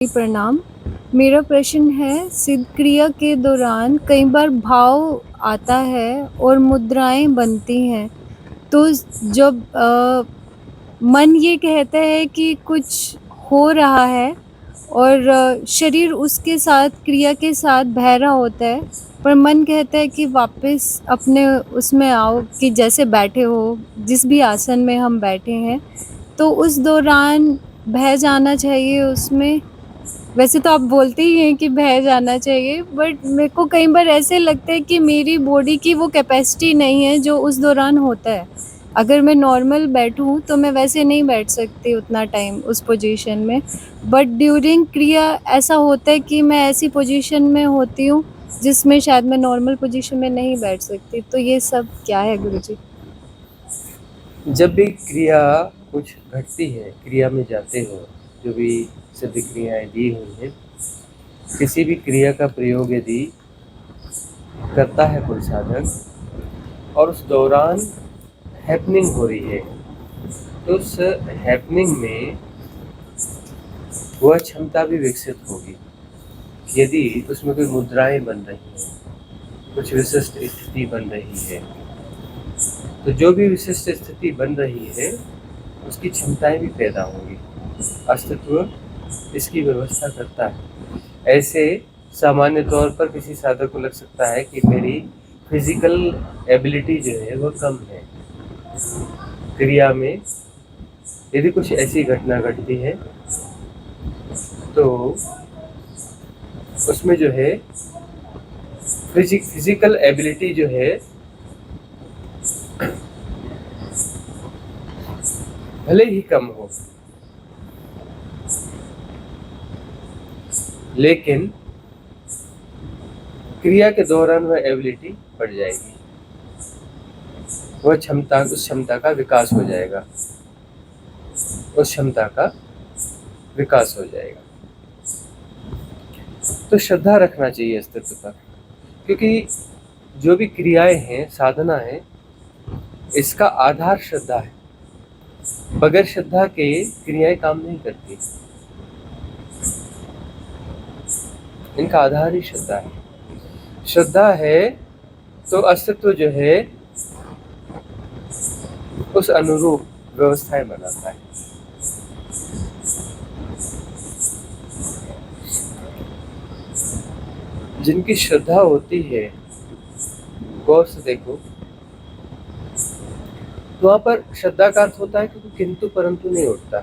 जी, प्रणाम। मेरा प्रश्न है सिद्ध क्रिया के दौरान कई बार भाव आता है और मुद्राएँ बनती हैं। तो जब मन ये कहता है कि कुछ हो रहा है और शरीर उसके साथ क्रिया के साथ बह रहा होता है, पर मन कहता है कि वापस अपने उसमें आओ कि जैसे बैठे हो, जिस भी आसन में हम बैठे हैं, तो उस दौरान बह जाना चाहिए उसमें। वैसे तो आप बोलते ही हैं कि बह जाना चाहिए, बट मेरे को कई बार ऐसे लगता है कि मेरी बॉडी की वो कैपेसिटी नहीं है जो उस दौरान होता है। अगर मैं नॉर्मल बैठूँ तो मैं वैसे नहीं बैठ सकती उतना टाइम उस पोज़ीशन में। बट ड्यूरिंग क्रिया ऐसा होता है कि मैं ऐसी पोज़ीशन में होती हूँ जिसमें शायद मैं नॉर्मल पोज़ीशन में नहीं बैठ सकती। तो ये सब क्या है गुरुजी? जब भी क्रिया कुछ घटती है, क्रिया में जाते हो, जो भी सिद्ध क्रियाएँ दी हुई हैं, किसी भी क्रिया का प्रयोग यदि करता है कोई साधक और उस दौरान हैपनिंग हो रही है, तो उस हैपनिंग में वह क्षमता भी विकसित होगी। यदि उसमें कोई मुद्राएँ बन रही हैं, कुछ विशिष्ट स्थिति बन रही है, तो जो भी विशिष्ट स्थिति बन रही है, उसकी क्षमताएँ भी पैदा होंगी। अस्तित्व इसकी व्यवस्था करता है। ऐसे सामान्य तौर पर किसी साधक को लग सकता है कि मेरी फिजिकल एबिलिटी जो है वह कम है। क्रिया में यदि कुछ ऐसी घटना घटती है तो उसमें जो है फिजिकल एबिलिटी जो है भले ही कम हो, लेकिन क्रिया के दौरान वह एबिलिटी बढ़ जाएगी, वह क्षमता उस क्षमता का विकास हो जाएगा, उस क्षमता का विकास हो जाएगा। तो श्रद्धा रखना चाहिए अस्तित्व पर, क्योंकि जो भी क्रियाएं हैं, साधना है, इसका आधार श्रद्धा है। बगैर श्रद्धा के क्रियाएं काम नहीं करती, इनका आधार ही श्रद्धा है। श्रद्धा है तो अस्तित्व जो है उस अनुरूप व्यवस्थाएं बनाता है। जिनकी श्रद्धा होती है, गौर से देखो, तो वहां पर श्रद्धा का अर्थ होता है कि किंतु परंतु नहीं उठता।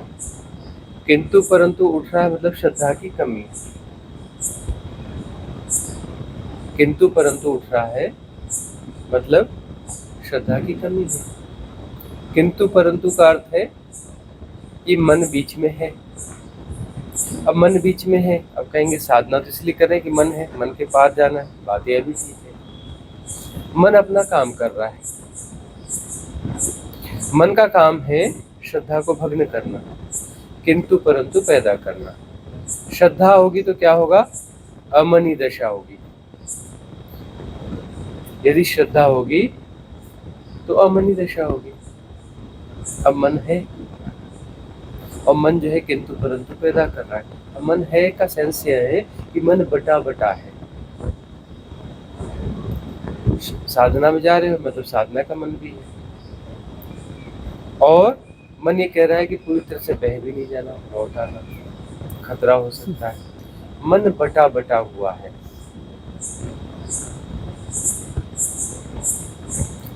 किंतु परंतु उठ रहा है मतलब श्रद्धा की कमी है। किंतु परंतु उठ रहा है मतलब श्रद्धा की कमी है। किंतु परंतु का अर्थ है कि मन बीच में है। अब मन बीच में है, अब कहेंगे साधना तो इसलिए करें कि मन है, मन के पार जाना है, बात यह भी ठीक है। मन अपना काम कर रहा है, मन का काम है श्रद्धा को भग्न करना, किंतु परंतु पैदा करना। श्रद्धा होगी तो क्या होगा? अमनी दशा होगी। यदि श्रद्धा होगी तो अमनी दशा होगी। अब मन है और मन जो है किंतु परंतु पैदा कर रहा है। अब मन है का सेंस यह है कि मन बटा बटा है। साधना में जा रहे हो मतलब साधना का मन भी है, और मन ये कह रहा है कि पूरी तरह से बह भी नहीं जाना, लौट आना, खतरा हो सकता है। मन बटा बटा हुआ है।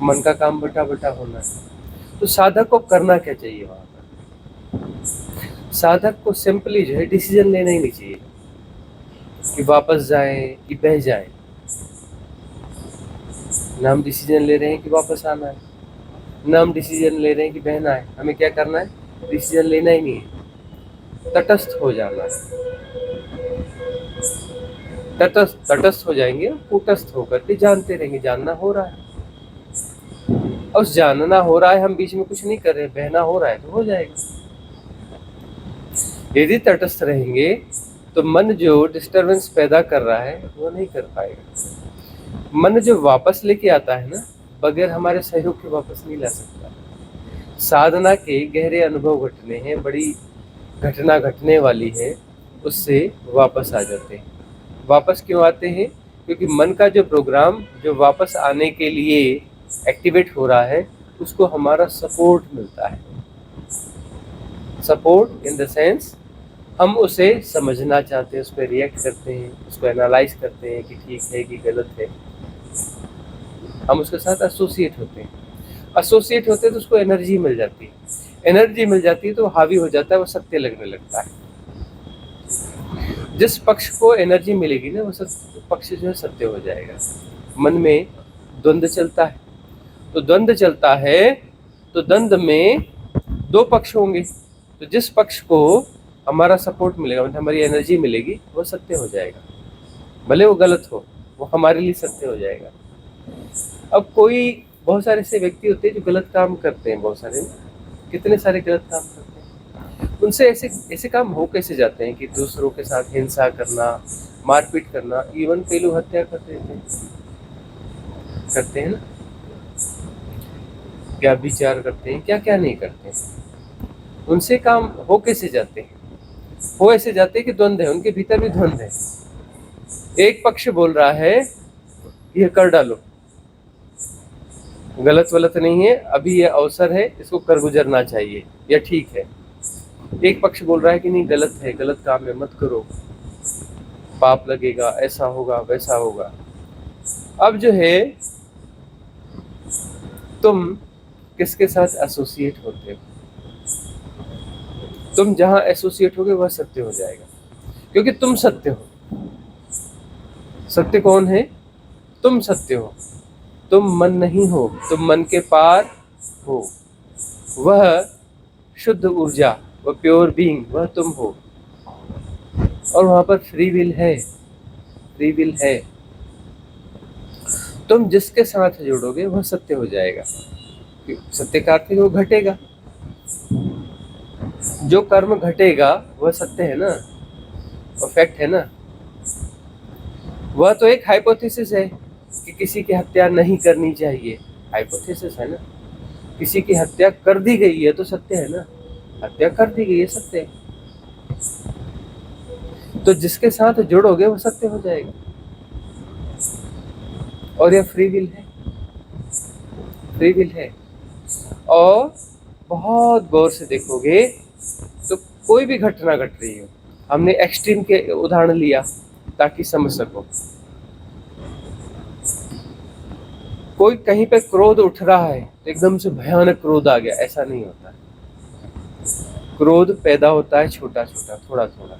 मन का काम बटा बटा होना है। तो साधक को करना क्या चाहिए? वहां पर साधक को सिंपली जो है डिसीजन लेना ही नहीं चाहिए कि वापस जाए कि बह जाए। ना हम डिसीजन ले रहे हैं कि वापस आना है, ना हम डिसीजन ले रहे हैं कि बहना है। हमें क्या करना है? डिसीजन लेना ही नहीं है, तटस्थ हो जाना है। तटस्थ हो जाएंगे, कूटस्थ होकर के जानते रहेंगे जानना हो रहा है। और उस जानना हो रहा है, हम बीच में कुछ नहीं कर रहे, बहना हो रहा है तो हो जाएगा। यदि तटस्थ रहेंगे तो मन जो डिस्टरबेंस पैदा कर रहा है वो नहीं कर पाएगा। मन जो वापस लेके आता है ना, बगैर हमारे सहयोग के वापस नहीं ला सकता। साधना के गहरे अनुभव घटने हैं, बड़ी घटना घटने वाली है, उससे वापस आ जाते हैं। वापस क्यों आते हैं? क्योंकि मन का जो प्रोग्राम जो वापस आने के लिए एक्टिवेट हो रहा है, उसको हमारा सपोर्ट मिलता है। सपोर्ट इन द सेंस हम उसे समझना चाहते हैं, उस पर रिएक्ट करते हैं, उसको एनालाइज करते हैं कि ठीक है कि गलत है। हम उसके साथ एसोसिएट होते हैं। एसोसिएट होते हैं तो उसको एनर्जी मिल जाती है। एनर्जी मिल जाती है तो हावी हो जाता है, वो सत्य लगने लगता है। जिस पक्ष को एनर्जी मिलेगी ना, वो पक्ष जो है सत्य हो जाएगा। मन में द्वंद्व चलता है, तो द्वंद्व चलता है तो द्वंद्व में दो पक्ष होंगे, तो जिस पक्ष को हमारा सपोर्ट मिलेगा, मतलब हमारी एनर्जी मिलेगी, वो सत्य हो जाएगा। भले वो गलत हो, वो हमारे लिए सत्य हो जाएगा। अब बहुत सारे ऐसे व्यक्ति होते हैं जो गलत काम करते हैं, बहुत सारे, कितने सारे गलत काम करते हैं। उनसे ऐसे ऐसे काम हो कैसे जाते हैं कि दूसरों के साथ हिंसा करना, मारपीट करना, इवन कई लोग हत्या करते हैं ना, क्या विचार करते हैं, क्या क्या नहीं करते हैं। उनसे काम हो कैसे जाते हैं? हो ऐसे जाते हैं कि द्वंद्व है, उनके भीतर भी द्वंद्व है। एक पक्ष बोल रहा है ये कर डालो, गलत वलत नहीं है, अभी ये अवसर है, इसको कर गुजरना चाहिए, या ठीक है। एक पक्ष बोल रहा है कि नहीं, गलत है, गलत काम है, मत करो, पाप लगेगा, ऐसा होगा, वैसा होगा। अब जो है, तुम किसके साथ एसोसिएट होते हो? तुम जहां एसोसिएट होगे वह सत्य हो जाएगा, क्योंकि तुम सत्य हो। सत्य कौन है? तुम सत्य हो। तुम मन नहीं हो, तुम मन के पार हो। वह शुद्ध ऊर्जा, वह प्योर बीइंग, वह तुम हो। और वहां पर फ्री विल है, फ्री विल है। तुम जिसके साथ जुड़ोगे वह सत्य हो जाएगा। सत्य का अर्थ है वो घटेगा, जो कर्म घटेगा वह सत्य है ना, वो फैक्ट है ना। वह तो एक हाइपोथेसिस है कि किसी की हत्या नहीं करनी चाहिए, हाइपोथेसिस है ना। किसी की हत्या कर दी गई है तो सत्य है ना, हत्या कर दी गई है, सत्य है। तो जिसके साथ जुड़ोगे वो सत्य हो जाएगा। और यह फ्री विल है, फ्री विल है। और बहुत गौर से देखोगे तो कोई भी घटना घट रही हो, हमने एक्सट्रीम के उदाहरण लिया ताकि समझ सको। कोई कहीं पे क्रोध उठ रहा है तो एकदम से भयानक क्रोध आ गया, ऐसा नहीं होता। क्रोध पैदा होता है छोटा छोटा, थोड़ा थोड़ा,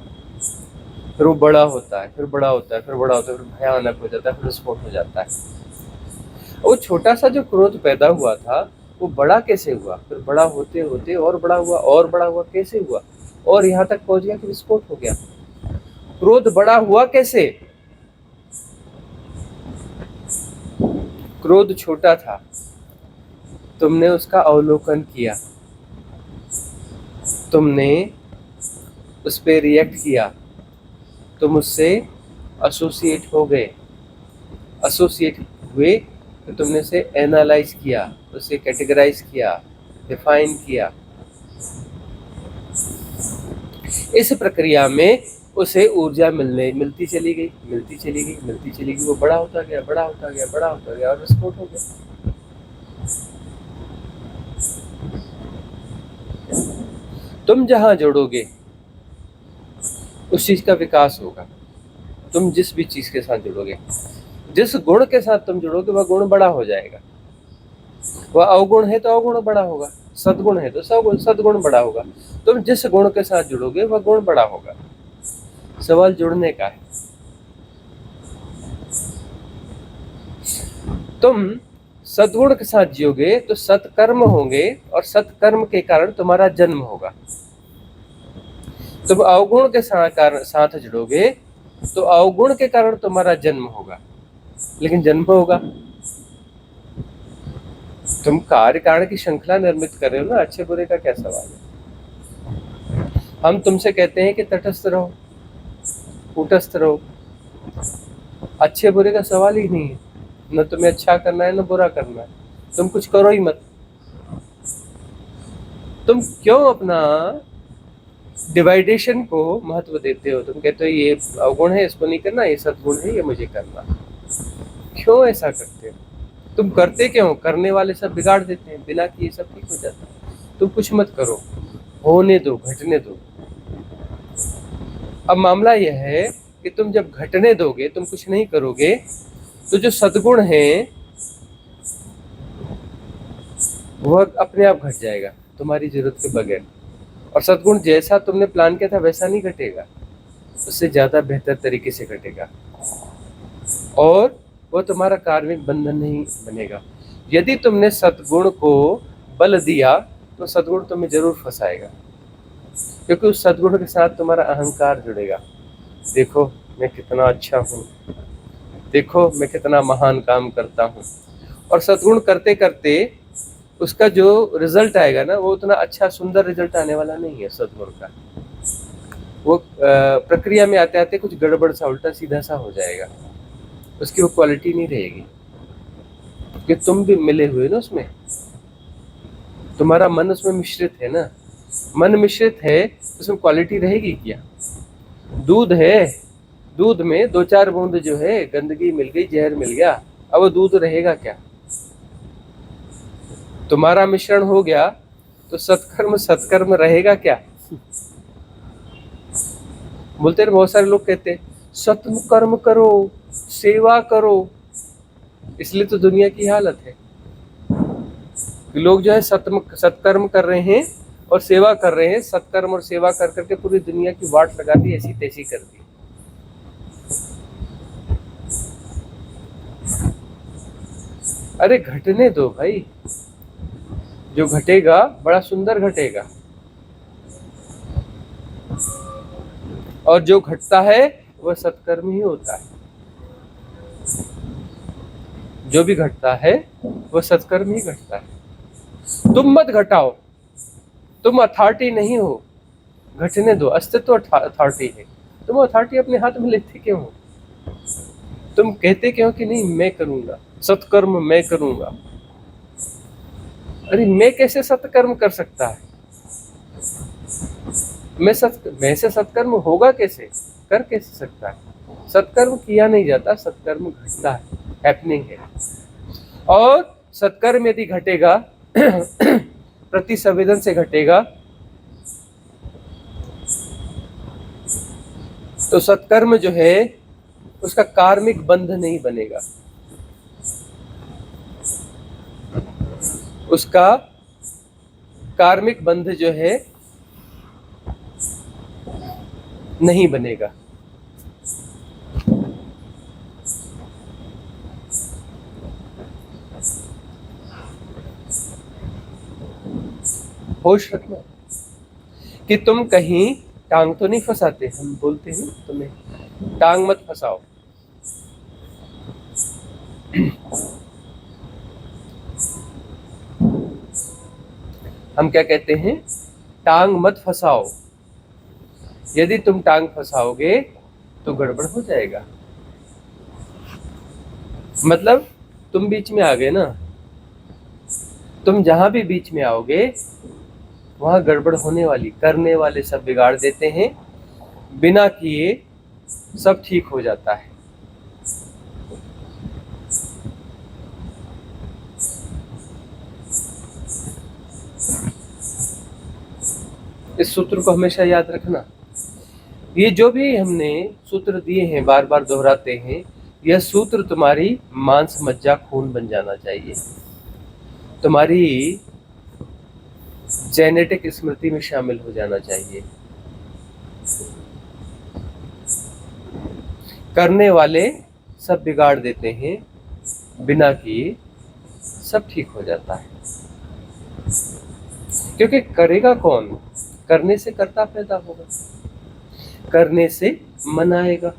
फिर वो बड़ा होता है, फिर बड़ा होता है, फिर बड़ा होता है, फिर भयानक हो जाता है, फिर विस्फोट हो जाता है। वो छोटा सा जो क्रोध पैदा हुआ था वो बड़ा कैसे हुआ, फिर बड़ा होते होते और बड़ा हुआ, और बड़ा हुआ, कैसे हुआ, और यहाँ तक पहुंच गया कि विस्फोट हो गया। क्रोध बड़ा हुआ कैसे? क्रोध छोटा था, तुमने उसका अवलोकन किया, तुमने उस पर रिएक्ट किया, तुम उससे एसोसिएट हो गए। एसोसिएट हुए तो तुमने उसे एनालाइज किया, उसे कैटेगराइज किया, डिफाइन किया। इस प्रक्रिया में उसे ऊर्जा मिलती चली गई, मिलती चली गई, मिलती चली गई। वो बड़ा होता गया, बड़ा होता गया, बड़ा होता गया, और विस्फोट हो गया। तुम जहां जुड़ोगे उस चीज का विकास होगा। तुम जिस भी चीज के साथ जुड़ोगे, जिस गुण के साथ तुम जुड़ोगे वह गुण बड़ा हो जाएगा। वह अवगुण है तो अवगुण बड़ा होगा, सद्गुण है तो सद्गुण बड़ा होगा। तुम जिस गुण के साथ जुड़ोगे वह गुण बड़ा होगा। सवाल जुड़ने का है। तुम सद्गुण के साथ जियोगे तो सत्कर्म होंगे, और सत्कर्म के कारण तुम्हारा जन्म होगा। तुम अवगुण के साथ जुड़ोगे तो अवगुण के कारण तुम्हारा जन्म होगा, लेकिन जन्म होगा। तुम कार्य कारण की श्रृंखला निर्मित कर रहे हो ना, अच्छे बुरे का क्या सवाल है। हम तुमसे कहते हैं कि तटस्थ रहो, कूटस्थ रहो, अच्छे बुरे का सवाल ही नहीं है। न तुम्हें अच्छा करना है न बुरा करना है, तुम कुछ करो ही मत। तुम क्यों अपना डिवाइडेशन को महत्व देते हो। तुम कहते हो ये अवगुण है, इसको नहीं करना, ये सद्गुण है, ये मुझे करना। क्यों ऐसा करते हो? तुम करते क्यों? करने वाले सब बिगाड़ देते हैं, बिना किए सब ठीक हो जाता है। तुम कुछ मत करो, होने दो, घटने दो। अब मामला यह है कि तुम जब घटने दोगे, तुम कुछ नहीं करोगे, तो जो सद्गुण है वह अपने आप घट जाएगा तुम्हारी जरूरत के बगैर। और सद्गुण जैसा तुमने प्लान किया था वैसा नहीं घटेगा, उससे ज्यादा बेहतर तरीके से घटेगा, और वो तुम्हारा कार्मिक बंधन नहीं बनेगा। यदि तुमने सद्गुण को बल दिया तो सद्गुण तुम्हें जरूर फंसाएगा, क्योंकि उस सद्गुण के साथ तुम्हारा अहंकार जुड़ेगा। देखो मैं कितना अच्छा हूँ, देखो मैं कितना महान काम करता हूँ। और सद्गुण करते करते उसका जो रिजल्ट आएगा ना, वो उतना अच्छा सुंदर रिजल्ट आने वाला नहीं है सद्गुण का। वो प्रक्रिया में आते आते कुछ गड़बड़ सा, उल्टा सीधा सा हो जाएगा, उसकी वो क्वालिटी नहीं रहेगी। कि तुम भी मिले हुए ना उसमें, तुम्हारा मन उसमें मिश्रित है ना। मन मिश्रित है, उसमें क्वालिटी रहेगी क्या? दूध है, दूध में 2-4 बूंद जो है गंदगी मिल गई, जहर मिल गया, अब वो दूध रहेगा क्या? तुम्हारा मिश्रण हो गया तो सत्कर्म सत्कर्म रहेगा क्या? बोलते हैं बहुत सारे लोग कहते हैं सत्कर्म करो, सेवा करो। इसलिए तो दुनिया की हालत है कि लोग जो है सत्कर्म कर रहे हैं और सेवा कर रहे हैं। सत्कर्म और सेवा कर करके पूरी दुनिया की वाट लगा दी, ऐसी तैसी कर दी। अरे घटने दो भाई, जो घटेगा बड़ा सुंदर घटेगा, और जो घटता है वह सत्कर्म ही होता है। जो भी घटता है वह सत्कर्म ही घटता है। तुम मत घटाओ, तुम अथॉरिटी नहीं हो, घटने दो। अस्तित्व अथॉरिटी है, तुम अथॉरिटी अपने हाथ में लेते क्यों हो? तुम कहते क्यों कि नहीं मैं करूंगा सत्कर्म, मैं करूंगा। अरे मैं कैसे सत्कर्म कर सकता है? मैं से सत्कर्म होगा कैसे, कर कैसे सकता है? सत्कर्म किया नहीं जाता, सत्कर्म घटता है, हैपनिंग है। और सत्कर्म यदि घटेगा प्रति संवेदन से घटेगा, तो सत्कर्म जो है उसका कार्मिक बंध नहीं बनेगा, उसका कार्मिक बंध जो है नहीं बनेगा। होश रखना कि तुम कहीं टांग तो नहीं फंसाते। हम बोलते हैं तुम्हें टांग मत फंसाओ। हम क्या कहते हैं? टांग मत फंसाओ। यदि तुम टांग फंसाओगे तो गड़बड़ हो जाएगा। मतलब तुम बीच में आ गए ना, तुम जहां भी बीच में आओगे वहां गड़बड़ होने वाली। करने वाले सब बिगाड़ देते हैं, बिना किए सब ठीक हो जाता है। इस सूत्र को हमेशा याद रखना। ये जो भी हमने सूत्र दिए हैं, बार बार दोहराते हैं, यह सूत्र तुम्हारी मांस मज्जा खून बन जाना चाहिए, तुम्हारी जेनेटिक स्मृति में शामिल हो जाना चाहिए। करने वाले सब बिगाड़ देते हैं, बिना किए सब ठीक हो जाता है। क्योंकि करेगा कौन? करने से कर्ता पैदा होगा, करने से मन आएगा,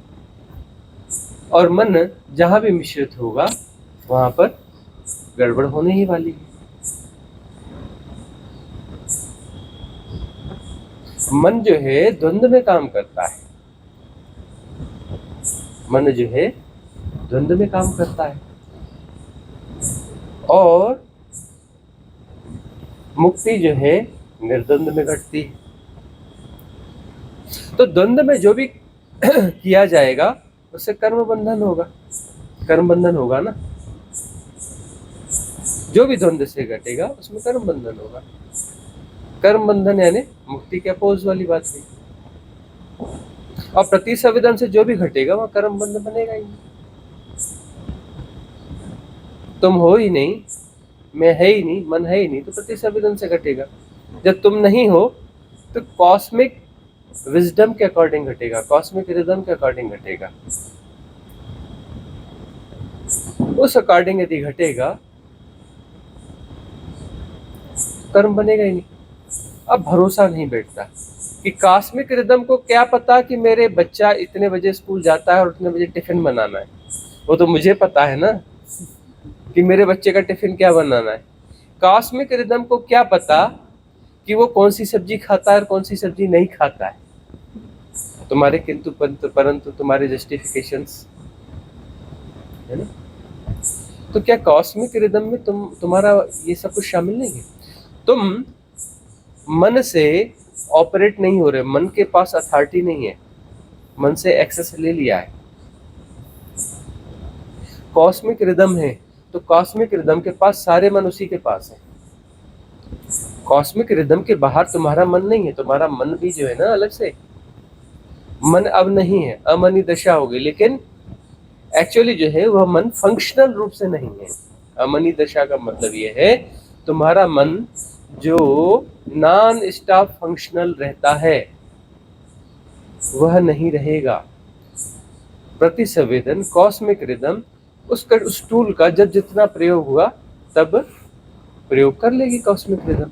और मन जहां भी मिश्रित होगा वहां पर गड़बड़ होने ही वाली है। मन जो है द्वंद्व में काम करता है, मन जो है द्वंद्व में काम करता है, और मुक्ति जो है निर्द्वंद में घटती है। तो द्वंद्व में जो भी किया जाएगा उससे कर्म बंधन होगा, कर्म बंधन होगा ना। जो भी द्वंद्व से घटेगा उसमें कर्म बंधन होगा। कर्म बंधन यानी मुक्ति के अपोज वाली बात हुई। और प्रतिसंवेदन से जो भी घटेगा वह कर्म बंधन बनेगा ही नहीं। तुम हो ही नहीं, मैं है ही नहीं, मन है ही नहीं, तो प्रतिसंवेदन से घटेगा। जब तुम नहीं हो तो कॉस्मिक विजडम के अकॉर्डिंग घटेगा, कॉस्मिक रिदम के अकॉर्डिंग घटेगा। उस अकॉर्डिंग यदि घटेगा कर्म बनेगा ही नहीं। अब भरोसा नहीं बैठता कि कॉस्मिक रिदम को क्या पता कि मेरे बच्चा इतने बजे स्कूल जाता है और इतने बजे टिफिन बनाना है। वो तो मुझे पता है ना कि मेरे बच्चे का टिफिन क्या बनाना है। कॉस्मिक रिदम को क्या पता कि वो कौन सी सब्जी खाता है और कौन सी सब्जी नहीं खाता है। तुम्हारे किंतु परंतु तुम्हारे जस्टिफिकेशंस है ना। तो क्या कॉस्मिक रिदम में तुम्हारा ये सब कुछ शामिल नहीं है? तुम मन से ऑपरेट नहीं हो रहे, मन के पास अथॉरिटी नहीं है, मन से एक्सेस ले लिया है। कॉस्मिक रिदम है तो कॉस्मिक रिदम के पास सारे मन उसी के पास है। कॉस्मिक रिदम के बाहर तुम्हारा मन नहीं है, तुम्हारा मन भी जो है ना अलग से मन अब नहीं है, अमनी दशा हो गई। लेकिन एक्चुअली जो है वह मन फंक्शनल रूप से नहीं है। अमनी दशा का मतलब यह है तुम्हारा मन जो नॉन स्टॉप फंक्शनल रहता है वह नहीं रहेगा। प्रतिसंवेदन कॉस्मिक रिदम उसका उस टूल का जब जितना प्रयोग हुआ तब प्रयोग कर लेगी कॉस्मिक रिदम।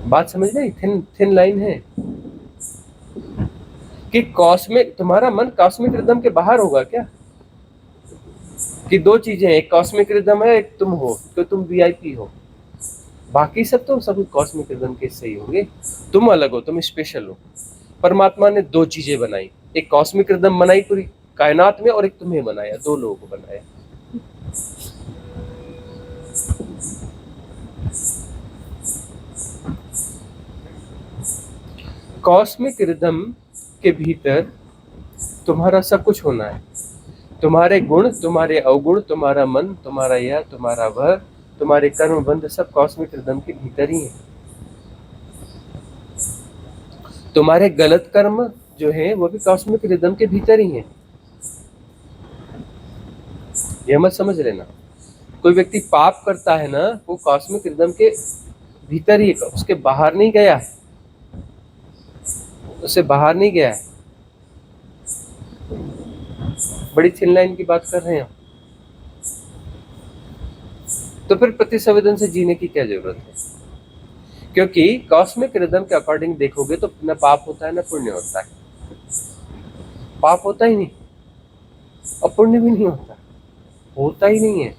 बात समझ गई? थिन लाइन है कि कॉस्मिक तुम्हारा मन कॉस्मिक रिदम के बाहर होगा क्या? कि दो चीजें, एक कॉस्मिक रिदम है, एक तुम हो, तो तुम वीआईपी हो, बाकी सब तो सब कॉस्मिक रिदम के सही होंगे। तुम अलग हो, तुम स्पेशल हो। परमात्मा ने दो चीजें बनाई, एक कॉस्मिक रिदम बनाई पूरी कायनात में और एक तुम्हें बनाया, दो लोगों को बनाया। कॉस्मिक रिदम के भीतर तुम्हारा सब कुछ होना है। तुम्हारे गुण, तुम्हारे अवगुण, तुम्हारा मन, तुम्हारा यह, तुम्हारा वह, तुम्हारे कर्म बंध सब कॉस्मिक रिदम के भीतर ही है। तुम्हारे गलत कर्म जो है वो भी कॉस्मिक रिदम के भीतर ही है। यह मत समझ लेना कोई व्यक्ति पाप करता है ना वो कॉस्मिक रिदम के भीतर ही, उसके बाहर नहीं गया, उससे बाहर नहीं गया है। बड़ी थिन लाइन की बात कर रहे हैं। तो फिर प्रतिसंवेदन से जीने की क्या जरूरत है? क्योंकि कॉस्मिक रिदम के अकॉर्डिंग देखोगे तो न पाप होता है न पुण्य होता है। पाप होता ही नहीं और पुण्य भी नहीं होता ही नहीं है।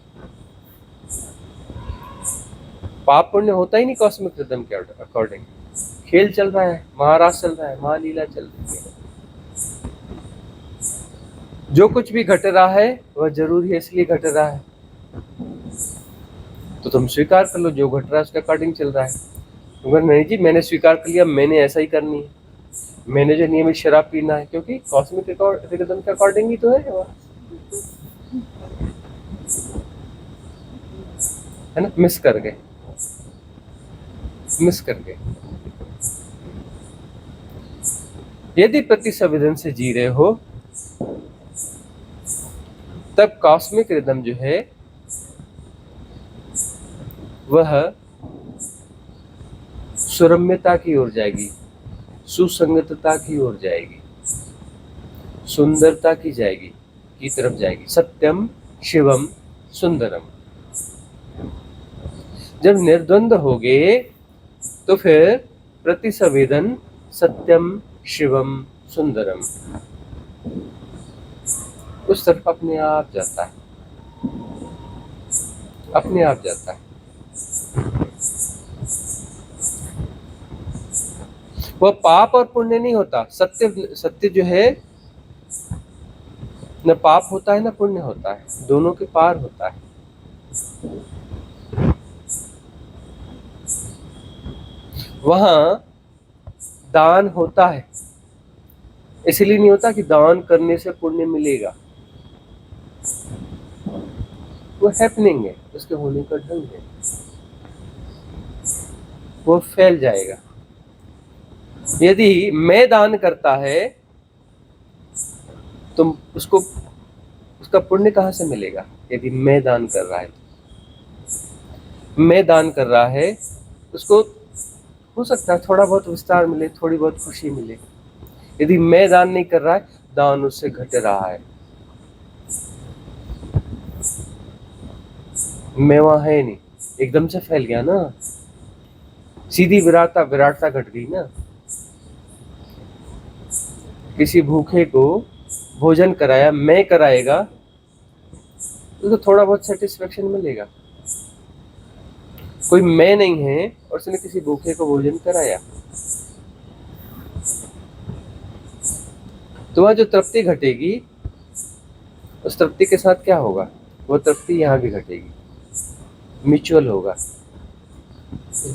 पाप पुण्य होता ही नहीं कॉस्मिक रिदम के अकॉर्डिंग। खेल चल रहा है, महाराज चल रहा है, महालीला चल रही है। जो कुछ भी घट रहा है वह जरूरी है इसलिए घट रहा है, तो तुम स्वीकार कर लो जो घट रहा है उसके अकॉर्डिंग चल रहा है। मगर नहीं जी मैंने स्वीकार कर लिया, मैंने ऐसा ही करनी है, मैंने जो नियमित शराब पीना है, क्योंकि कॉस्मिक रिदम के अकॉर्डिंग ही तो है वह, है ना। मिस कर गए। यदि प्रतिसंवेदन से जी रहे हो तब कॉस्मिक रिदम जो है वह सुरम्यता की ओर जाएगी, सुसंगतता की ओर जाएगी, सुंदरता की तरफ जाएगी। सत्यम शिवम सुंदरम। जब निर्द्वंद होगे तो फिर प्रतिसंवेदन सत्यम शिवम सुंदरम उस तरफ अपने आप जाता है, अपने आप जाता है। वह पाप और पुण्य नहीं होता। सत्य जो है न पाप होता है न पुण्य होता है, दोनों के पार होता है। वहां दान होता है, इसलिए नहीं होता कि दान करने से पुण्य मिलेगा, वो हैपनिंग है, उसके होने का ढंग है, वो फैल जाएगा। यदि मैं दान करता है तो उसको उसका पुण्य कहाँ से मिलेगा? यदि मैं दान कर रहा है तो मैं दान कर रहा है, उसको हो सकता है थोड़ा बहुत विस्तार मिले, थोड़ी बहुत खुशी मिले। यदि मैं दान नहीं कर रहा है, दान उससे घट रहा है, मैं वहां है नहीं, एकदम से फैल गया ना, सीधी विराटता घट गई ना। किसी भूखे को भोजन कराया, मैं कराएगा तो थोड़ा बहुत सेटिस्फेक्शन मिलेगा। कोई मैं नहीं है और उसने किसी भूखे को भोजन कराया, तो वहां जो तृप्ति घटेगी, उस तृप्ति के साथ क्या होगा? वो तृप्ति यहाँ भी घटेगी, म्यूचुअल होगा।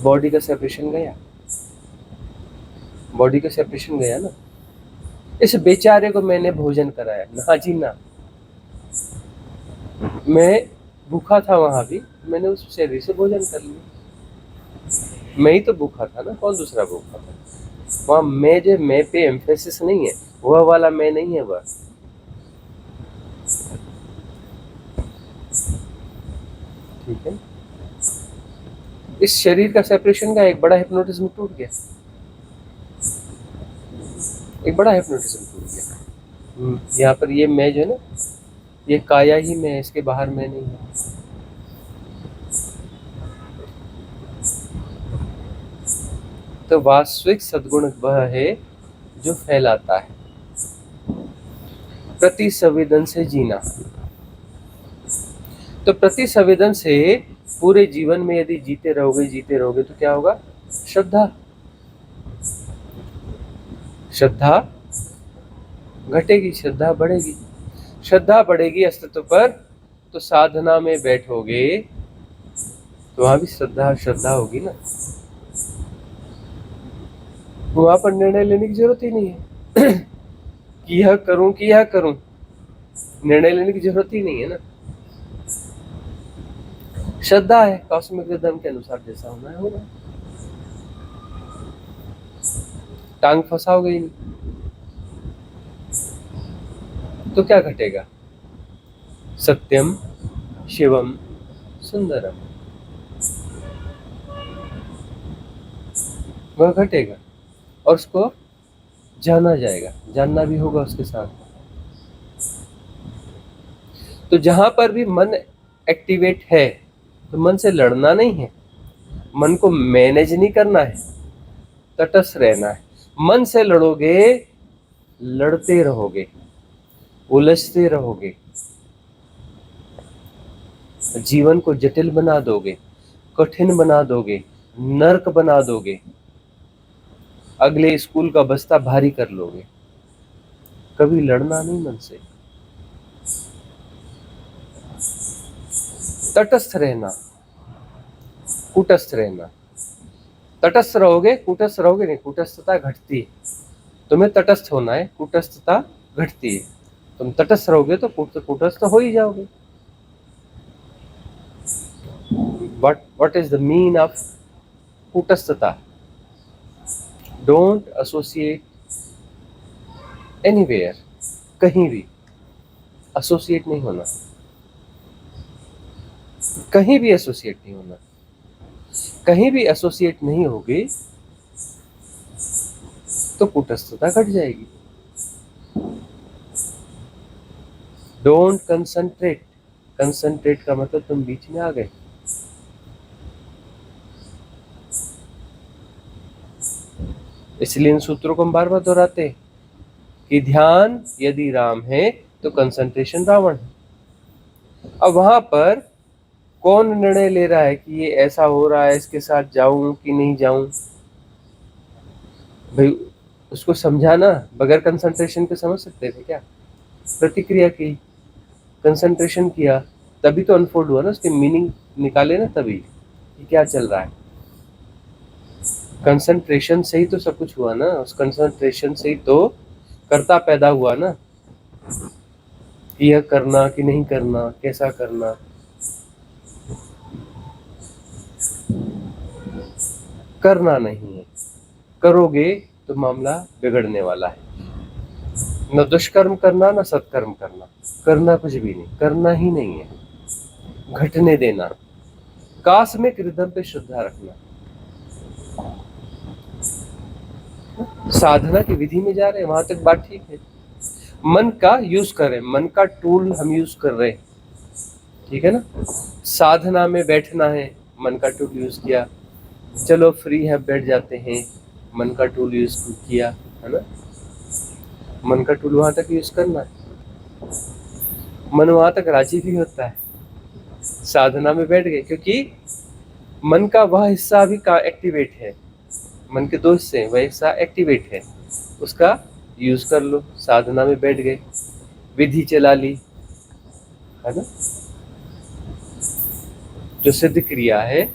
बॉडी का सेपरेशन गया, बॉडी का सेपरेशन गया ना। इस बेचारे को मैंने भोजन कराया, ना जी ना, मैं भूखा था, वहां भी मैंने उस शरीर से भोजन कर लिया, मैं ही तो भूखा था ना, कौन दूसरा भूखा था? वहां मैं जो मैं पे एम्फेसिस नहीं है, वह वाला मैं नहीं है वह। ठीक है, इस शरीर का सेपरेशन का एक बड़ा हिप्नोटिज्म टूट गया, एक बड़ा हिप्नोटिज्म टूट गया। यहाँ पर ये मैं जो है ना, ये काया ही मैं, इसके बाहर मैं नहीं है। तो वास्तविक सद्गुण वह है जो फैलाता है, प्रति संवेदन से जीना। तो प्रति संवेदन से पूरे जीवन में यदि जीते रहोगे तो क्या होगा? श्रद्धा, श्रद्धा घटेगी, श्रद्धा बढ़ेगी, श्रद्धा बढ़ेगी अस्तित्व पर, तो साधना में बैठोगे तो वहां भी श्रद्धा होगी ना। वहां पर निर्णय लेने की जरूरत ही नहीं है कि यह करूं, निर्णय लेने की जरूरत ही नहीं है ना। श्रद्धा है, कॉस्मिक रिदम के अनुसार जैसा होना है होगा, टांग फंसाओगे ही नहीं, तो क्या घटेगा? सत्यम शिवम सुंदरम, वह घटेगा और उसको जाना जाएगा, जानना भी होगा उसके साथ। तो जहां पर भी मन एक्टिवेट है, तो मन से लड़ना नहीं है, मन को मैनेज नहीं करना है, तटस्थ रहना है। मन से लड़ोगे, लड़ते रहोगे, उलझते रहोगे, जीवन को जटिल बना दोगे, कठिन बना दोगे, नर्क बना दोगे, अगले स्कूल का बस्ता भारी कर लोगे। कभी लड़ना नहीं मन से, तटस्थ रहना, कूटस्थ रहना। तटस्थ रहोगे, कूटस्थ रहोगे नहीं, कूटस्थता घटती है, तुम्हें तटस्थ होना है, कूटस्थता घटती है। तुम तटस्थ रहोगे तो कूटस्थ हो ही जाओगे। what is the mean of कूटस्थता? डोंट एसोसिएट एनीवेयर, कहीं भी एसोसिएट नहीं होना, कहीं भी एसोसिएट नहीं होना। कहीं भी एसोसिएट नहीं होगी तो कूटस्थता घट जाएगी। डोंट कंसंट्रेट, कंसंट्रेट का मतलब तुम बीच में आ गए। इसलिए इन सूत्रों को हम बार बार दोहराते हैं कि ध्यान यदि राम है तो कंसंट्रेशन रावण है। अब वहां पर कौन निर्णय ले रहा है कि ये ऐसा हो रहा है, इसके साथ जाऊं कि नहीं जाऊं? भाई उसको समझाना, बगैर कंसंट्रेशन के समझ सकते थे क्या? प्रतिक्रिया की, कंसंट्रेशन किया, तभी तो अनफोल्ड हुआ ना, उसके मीनिंग निकाले ना, तभी कि क्या चल रहा है। कंसंट्रेशन से ही तो सब कुछ हुआ ना, उस कंसंट्रेशन से ही तो कर्ता पैदा हुआ ना, कि यह करना कि नहीं करना, कैसा करना। करना नहीं है, करोगे तो मामला बिगड़ने वाला है। न दुष्कर्म करना न सत्कर्म करना, करना कुछ भी नहीं, करना ही नहीं है, घटने देना, कास्मिक रिदम पे श्रद्धा रखना। साधना की विधि में जा रहे हैं, वहां तक बात ठीक है। मन का यूज कर रहे हैं, मन का टूल हम यूज कर रहे हैं, ठीक है ना। साधना में बैठना है, मन का टूल यूज किया, चलो फ्री है बैठ जाते हैं, मन का टूल यूज किया, है ना। मन का टूल वहां तक यूज करना है, मन वहां तक राजी भी होता है। साधना में बैठ गए, क्योंकि मन का वह हिस्सा अभी का एक्टिवेट है, मन के दो हिस्से हैं, वह हिस्सा एक्टिवेट है, उसका यूज कर लो। साधना में बैठ गए, विधि चला ली, है ना। जो सिद्ध क्रिया है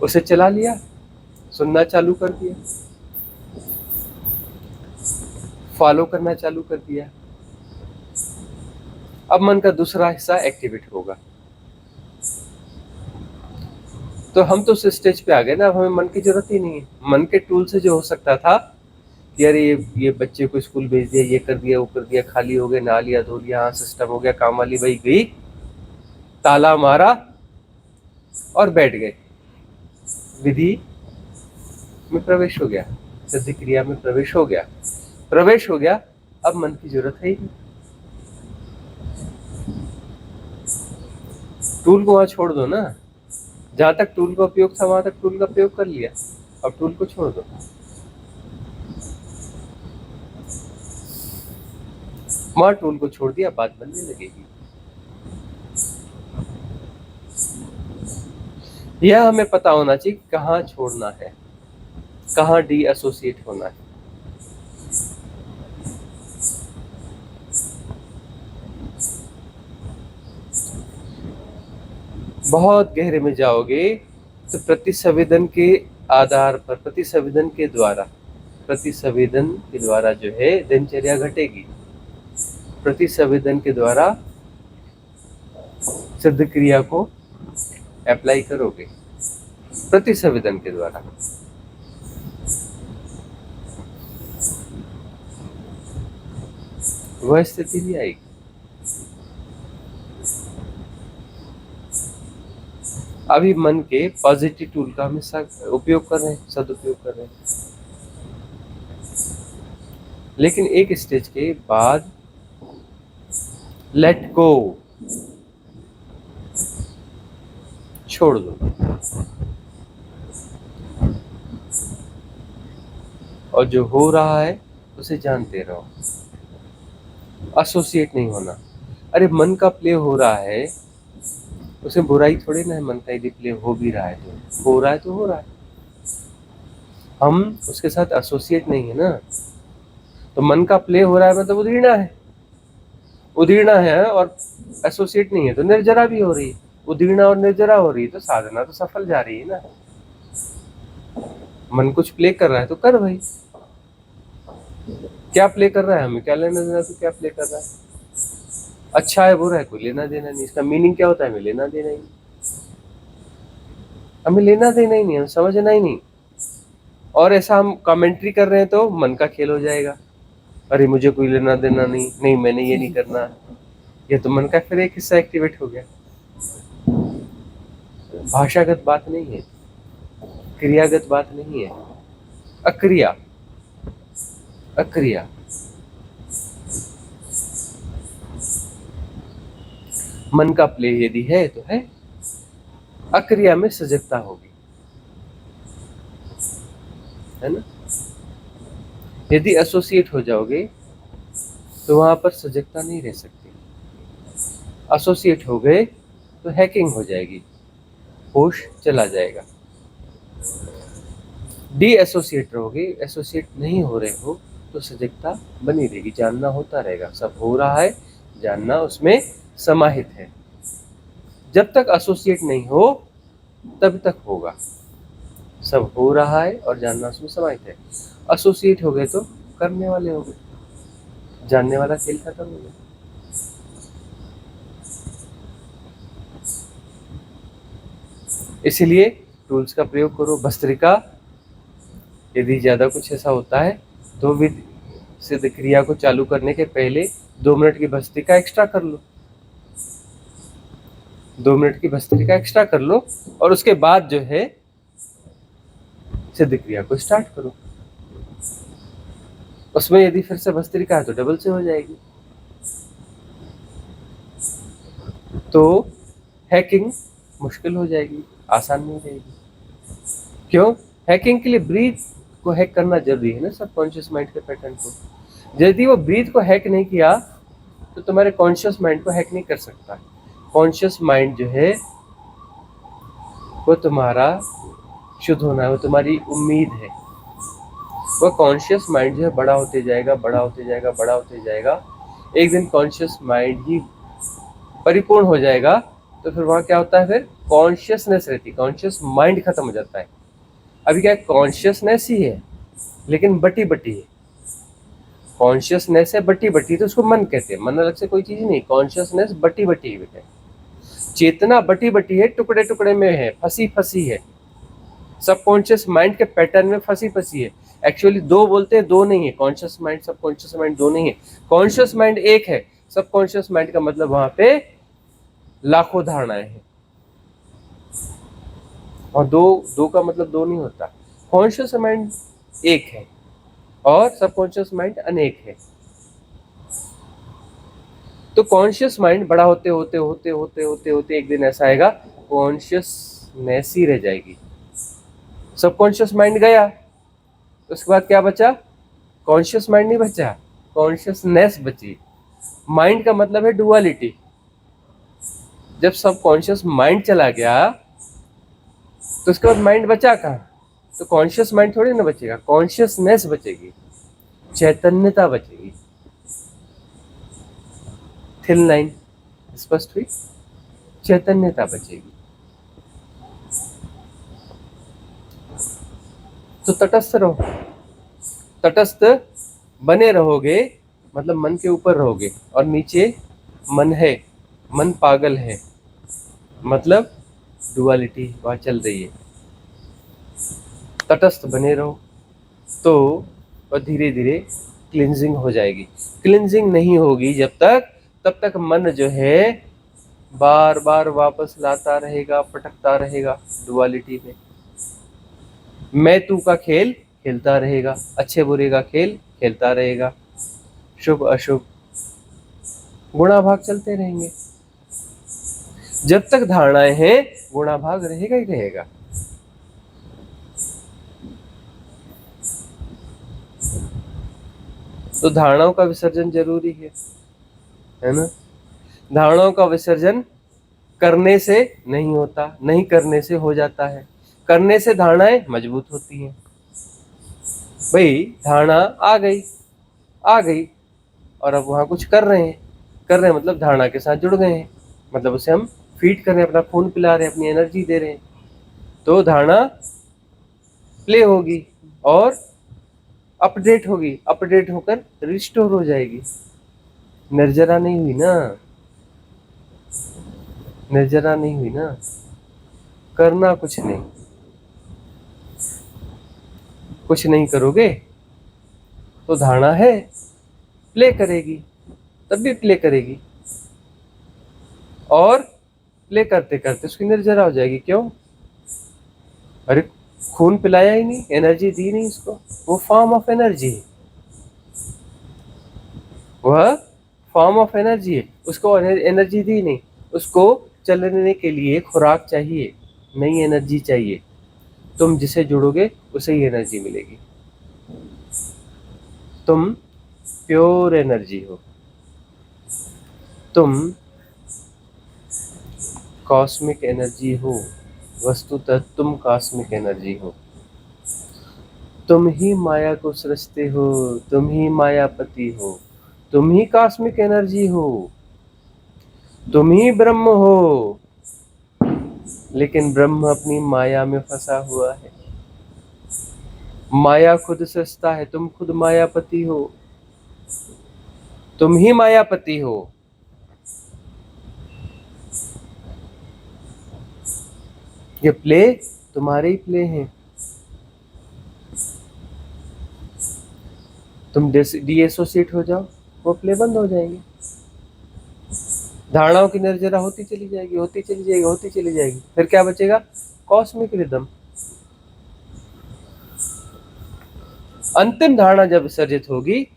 उसे चला लिया, सुनना चालू कर दिया, फॉलो करना चालू कर दिया। अब मन का दूसरा हिस्सा एक्टिवेट होगा। तो हम तो उस स्टेज पे आ गए ना, अब हमें मन की जरूरत ही नहीं है। मन के टूल से जो हो सकता था कि अरे ये बच्चे को स्कूल भेज दिया, ये कर दिया, वो कर दिया, खाली हो गए, नहा लिया, धो लिया, हाँ सिस्टम हो गया, काम वाली भाई गई, ताला मारा और बैठ गए, विधि में प्रवेश हो गया, सिद्ध क्रिया में प्रवेश हो गया, प्रवेश हो गया। अब मन की जरूरत है ही नहीं, टूल को वहां छोड़ दो ना। जहां तक टूल का उपयोग था वहां तक टूल का प्रयोग कर लिया, अब टूल को छोड़ दो। वहां टूल को छोड़ दिया, बात बनने लगेगी। यह हमें पता होना चाहिए कहाँ छोड़ना है, कहाँ डी एसोसिएट होना है। बहुत गहरे में जाओगे तो प्रतिसंवेदन के आधार पर, प्रतिसंवेदन के द्वारा जो है दिनचर्या घटेगी। प्रतिसंवेदन के द्वारा सिद्ध क्रिया को अप्लाई करोगे, प्रतिसंवेदन के द्वारा। वह स्थिति भी आएगी। अभी मन के पॉजिटिव टूल का हम उपयोग कर रहे हैं, सदुपयोग कर रहे हैं, लेकिन एक स्टेज के बाद लेट गो, छोड़ दो। और जो हो रहा है उसे जानते रहो, एसोसिएट नहीं होना। अरे मन का प्ले हो रहा है, उसे बुराई थोड़ी ना है, मन का यदि प्ले हो भी रहा है तो हो रहा है तो हो रहा है, हम उसके साथ एसोसिएट नहीं है ना। तो मन का प्ले हो रहा है मतलब उधीड़ना है, उधीड़ना है और एसोसिएट नहीं है तो निर्जरा भी हो रही है। उधीड़ना और निर्जरा हो रही है तो साधना तो सफल जा रही है ना। मन कुछ प्ले कर रहा है तो कर भाई, क्या प्ले कर रहा है हमें क्या लेना देना, तो क्या प्ले कर रहा है, अच्छा है बुरा है कोई लेना देना नहीं, इसका मीनिंग क्या होता है हमें लेना देना ही नहीं, हमें लेना देना ही नहीं, हमें समझना ही नहीं। और ऐसा हम कमेंट्री कर रहे हैं तो मन का खेल हो जाएगा, अरे मुझे कोई लेना देना नहीं, नहीं मैंने ये नहीं करना, ये तो मन का फिर एक हिस्सा एक्टिवेट हो गया। भाषागत बात नहीं है, क्रियागत बात नहीं है, अक्रिया, अक्रिया। मन का प्ले यदि है तो है, अक्रिया में सजगता होगी, है ना। यदि एसोसिएट हो जाओगे तो वहां पर सजगता नहीं रह सकती, एसोसिएट हो गए तो हैकिंग हो जाएगी, होश चला जाएगा। डी एसोसिएट रहोगे, एसोसिएट नहीं हो रहे हो तो सजगता बनी रहेगी, जानना होता रहेगा, सब हो रहा है जानना उसमें समाहित है। जब तक एसोसिएट नहीं हो तब तक होगा, सब हो रहा है और जानना उसमें समाहित है। एसोसिएट हो गए तो करने वाले हो गए, जानने वाला खेल खत्म हो गया। इसलिए टूल्स का प्रयोग करो। भस्त्रिका, यदि ज्यादा कुछ ऐसा होता है तो विधि सिद्ध क्रिया को चालू करने के पहले 2 मिनट की भस्त्रिका एक्स्ट्रा कर लो, 2 मिनट की भस्त्रिका एक्स्ट्रा कर लो और उसके बाद जो है सिद्ध क्रिया को स्टार्ट करो। उसमें यदि फिर से भस्त्रिका है तो डबल से हो जाएगी। तो हैकिंग मुश्किल हो जाएगी, आसान नहीं रहेगी। क्यों? हैकिंग के लिए ब्रीथ को हैक करना जरूरी है ना, सबकॉन्शियस माइंड के पैटर्न को। यदि वो ब्रीथ को हैक नहीं किया तो तुम्हारे कॉन्शियस माइंड को हैक नहीं कर सकता। कॉन्शियस माइंड जो है वो तुम्हारा शुद्ध होना है, वो तुम्हारी उम्मीद है। वो कॉन्शियस माइंड जो है बड़ा होते जाएगा, बड़ा होते जाएगा, बड़ा होते जाएगा। एक दिन कॉन्शियस माइंड ही परिपूर्ण हो जाएगा तो फिर वहाँ क्या होता है, फिर कॉन्शियसनेस रहती है, कॉन्शियस माइंड खत्म हो जाता है। अभी क्या है, कॉन्शियसनेस ही है लेकिन बटी बटी है। कॉन्शियसनेस है बटी बटी, तो उसको मन कहते हैं। मन अलग से कोई चीज नहीं, कॉन्शियसनेस बटी बटी है बेटे। चेतना बटी बटी है, टुकड़े टुकड़े में है, फंसी फंसी है, सबकॉन्शियस माइंड के पैटर्न में फंसी फंसी है। एक्चुअली दो बोलते हैं, दो नहीं है। कॉन्शियस माइंड सबकॉन्शियस माइंड दो नहीं है, कॉन्शियस माइंड एक है। सबकॉन्शियस माइंड का मतलब वहां पे लाखों धारणाएं हैं, और दो का मतलब दो नहीं होता। कॉन्शियस माइंड एक है और सबकॉन्शियस माइंड अनेक है। तो कॉन्शियस माइंड बड़ा होते होते होते होते होते होते एक दिन ऐसा आएगा कॉन्शियसनेस ही रह जाएगी। सबकॉन्शियस माइंड गया, उसके बाद क्या बचा? कॉन्शियस माइंड नहीं बचा, कॉन्शियसनेस बची। माइंड का मतलब है डुअलिटी। जब सबकॉन्शियस माइंड चला गया तो उसके बाद माइंड बचा कहाँ? तो कॉन्शियस माइंड थोड़ी ना बचेगा, कॉन्शियसनेस बचेगी, चैतन्यता बचेगी। थिन लाइन स्पष्ट हुई? चैतन्यता बचेगी। तो तटस्थ रहो, तटस्थ बने रहोगे मतलब मन के ऊपर रहोगे और नीचे मन है, मन पागल है, मतलब डुअलिटी वहां चल रही है। तटस्थ बने रहो तो और धीरे धीरे क्लिंजिंग हो जाएगी। क्लिंजिंग नहीं होगी जब तक, तब तक मन जो है बार बार वापस लाता रहेगा, पटकता रहेगा डुअलिटी में। मैं तू का खेल खेलता रहेगा, अच्छे बुरे का खेल खेलता रहेगा, शुभ अशुभ गुणाभाग चलते रहेंगे। जब तक धारणाएं हैं गुणाभाग रहेगा ही रहेगा। तो धारणाओं का विसर्जन जरूरी है ना। धारणाओं का विसर्जन करने से नहीं होता, नहीं करने से हो जाता है। करने से धारणाएं मजबूत होती हैं। भाई धारणा आ गई और अब वहां कुछ कर रहे हैं मतलब धारणा के साथ जुड़ गए हैं, मतलब उसे हम फीड कर रहे हैं, अपना खून पिला रहे हैं, अपनी एनर्जी दे रहे हैं। तो धारणा प्ले होगी और अपडेट होगी, अपडेट होकर रिस्टोर हो जाएगी। निर्जरा नहीं हुई ना, निर्जरा नहीं हुई ना। करना कुछ नहीं, कुछ नहीं करोगे तो धारणा है प्ले करेगी, तब भी प्ले करेगी और प्ले करते करते उसकी निर्जरा हो जाएगी। क्यों? अरे खून पिलाया ही नहीं, एनर्जी दी नहीं उसको। वो फॉर्म ऑफ एनर्जी है, वह फॉर्म ऑफ एनर्जी है, उसको एनर्जी दी नहीं। उसको चलने के लिए खुराक चाहिए, नई एनर्जी चाहिए। तुम जिसे जुड़ोगे उसे ही एनर्जी मिलेगी। तुम प्योर एनर्जी हो, तुम कॉस्मिक एनर्जी हो, वस्तुतः तुम कॉस्मिक एनर्जी हो। तुम ही माया को सृजते हो, तुम ही मायापति हो, तुम ही कॉस्मिक एनर्जी हो, तुम ही ब्रह्म हो। लेकिन ब्रह्म अपनी माया में फंसा हुआ है। माया खुद सस्ता है, तुम खुद मायापति हो, तुम ही मायापति हो। ये प्ले तुम्हारे ही प्ले हैं। तुम डीएसोसिएट हो जाओ, वो प्ले बंद हो जाएंगे। धारणाओं की निर्जरा होती चली जाएगी, होती चली जाएगी, होती चली जाएगी। फिर क्या बचेगा? Cosmic rhythm. अंतिम धारणा जब विसर्जित होगी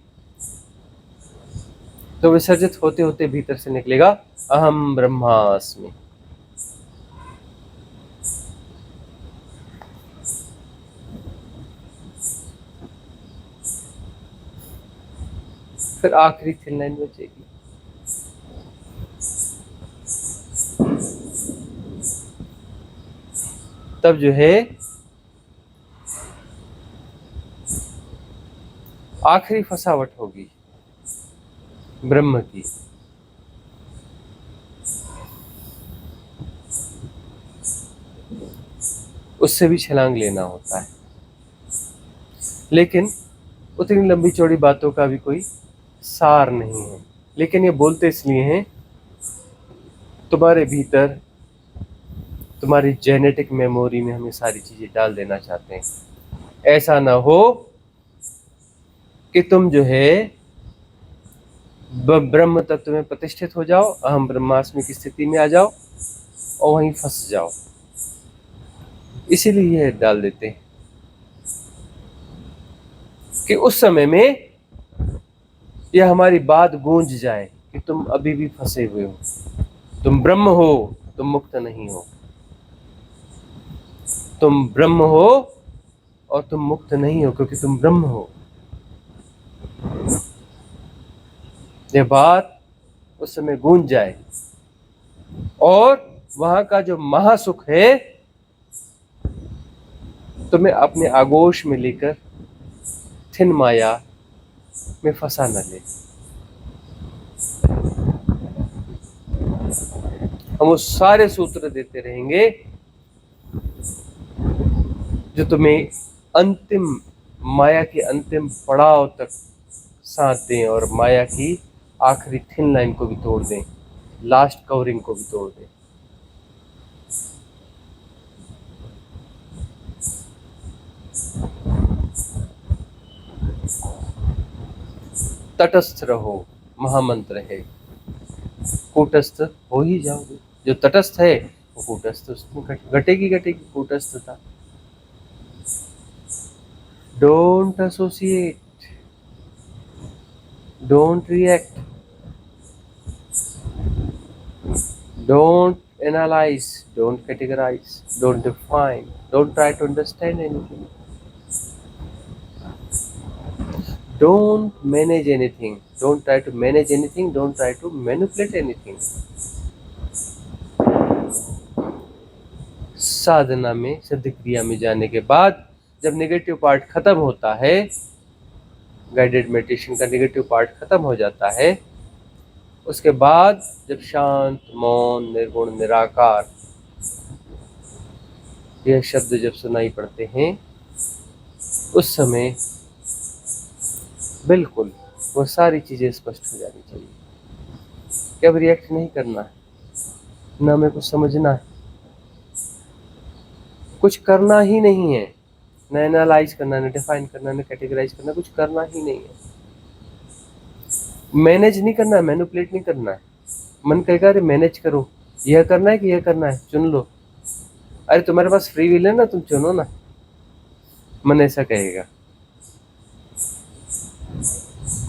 तो विसर्जित होते होते भीतर से निकलेगा अहम ब्रह्मास्मि। फिर आखिरी थिन लाइन बचेगी। तब जो है आखिरी फसावट होगी ब्रह्म की। उससे भी छलांग लेना होता है, लेकिन उतनी लंबी चौड़ी बातों का भी कोई सार नहीं है। लेकिन ये बोलते इसलिए हैं, तुम्हारे भीतर, तुम्हारी जेनेटिक मेमोरी में हम ये सारी चीजें डाल देना चाहते हैं। ऐसा ना हो कि तुम जो है ब्रह्म तत्व में प्रतिष्ठित हो जाओ, अहम ब्रह्मास्मि की स्थिति में आ जाओ और वहीं फंस जाओ। इसीलिए ये डाल देते हैं कि उस समय में यह हमारी बात गूंज जाए कि तुम अभी भी फंसे हुए हो, तुम ब्रह्म हो, तुम मुक्त नहीं हो। तुम ब्रह्म हो और तुम मुक्त नहीं हो, क्योंकि तुम ब्रह्म हो। यह बात उस समय गूंज जाए और वहां का जो महासुख है तुम्हें अपने आगोश में लेकर थिन माया में फंसा न ले। हम वो सारे सूत्र देते रहेंगे जो तुम्हें अंतिम माया के अंतिम पड़ाव तक साथ दें और माया की आखिरी थिन लाइन को भी तोड़ दें, लास्ट कवरिंग को भी तोड़ दें। तटस्थ रहो, महामंत्र है। कूटस्थ हो ही जाओगे। जो तटस्थ है वो कूटस्थ उसमें घटेगी घटेगी कूटस्थता। Don't associate, don't react, don't analyze, don't categorize, don't define, don't try to understand anything, don't manage anything, don't try to manage anything, don't try to manipulate anything. साधना में, सिद्ध क्रिया में जाने के बाद जब नेगेटिव पार्ट खत्म होता है, गाइडेड मेडिटेशन का नेगेटिव पार्ट खत्म हो जाता है, उसके बाद जब शांत, मौन, निर्गुण, निराकार यह शब्द जब सुनाई पड़ते हैं, उस समय बिल्कुल वो सारी चीजें स्पष्ट हो जानी चाहिए कि अब रिएक्ट नहीं करना है, ना मेरे को समझना है, कुछ करना ही नहीं है, न एनालाइज करना, न डिफाइन करना, न कैटेगराइज करना, कुछ करना ही नहीं है। मैनेज नहीं करना है, मैनिपुलेट नहीं करना है। मन कहेगा अरे मैनेज करो, यह करना है कि यह करना है, चुन लो। अरे तुम्हारे पास फ्री विल है ना, तुम चुनो ना। मन ऐसा कहेगा।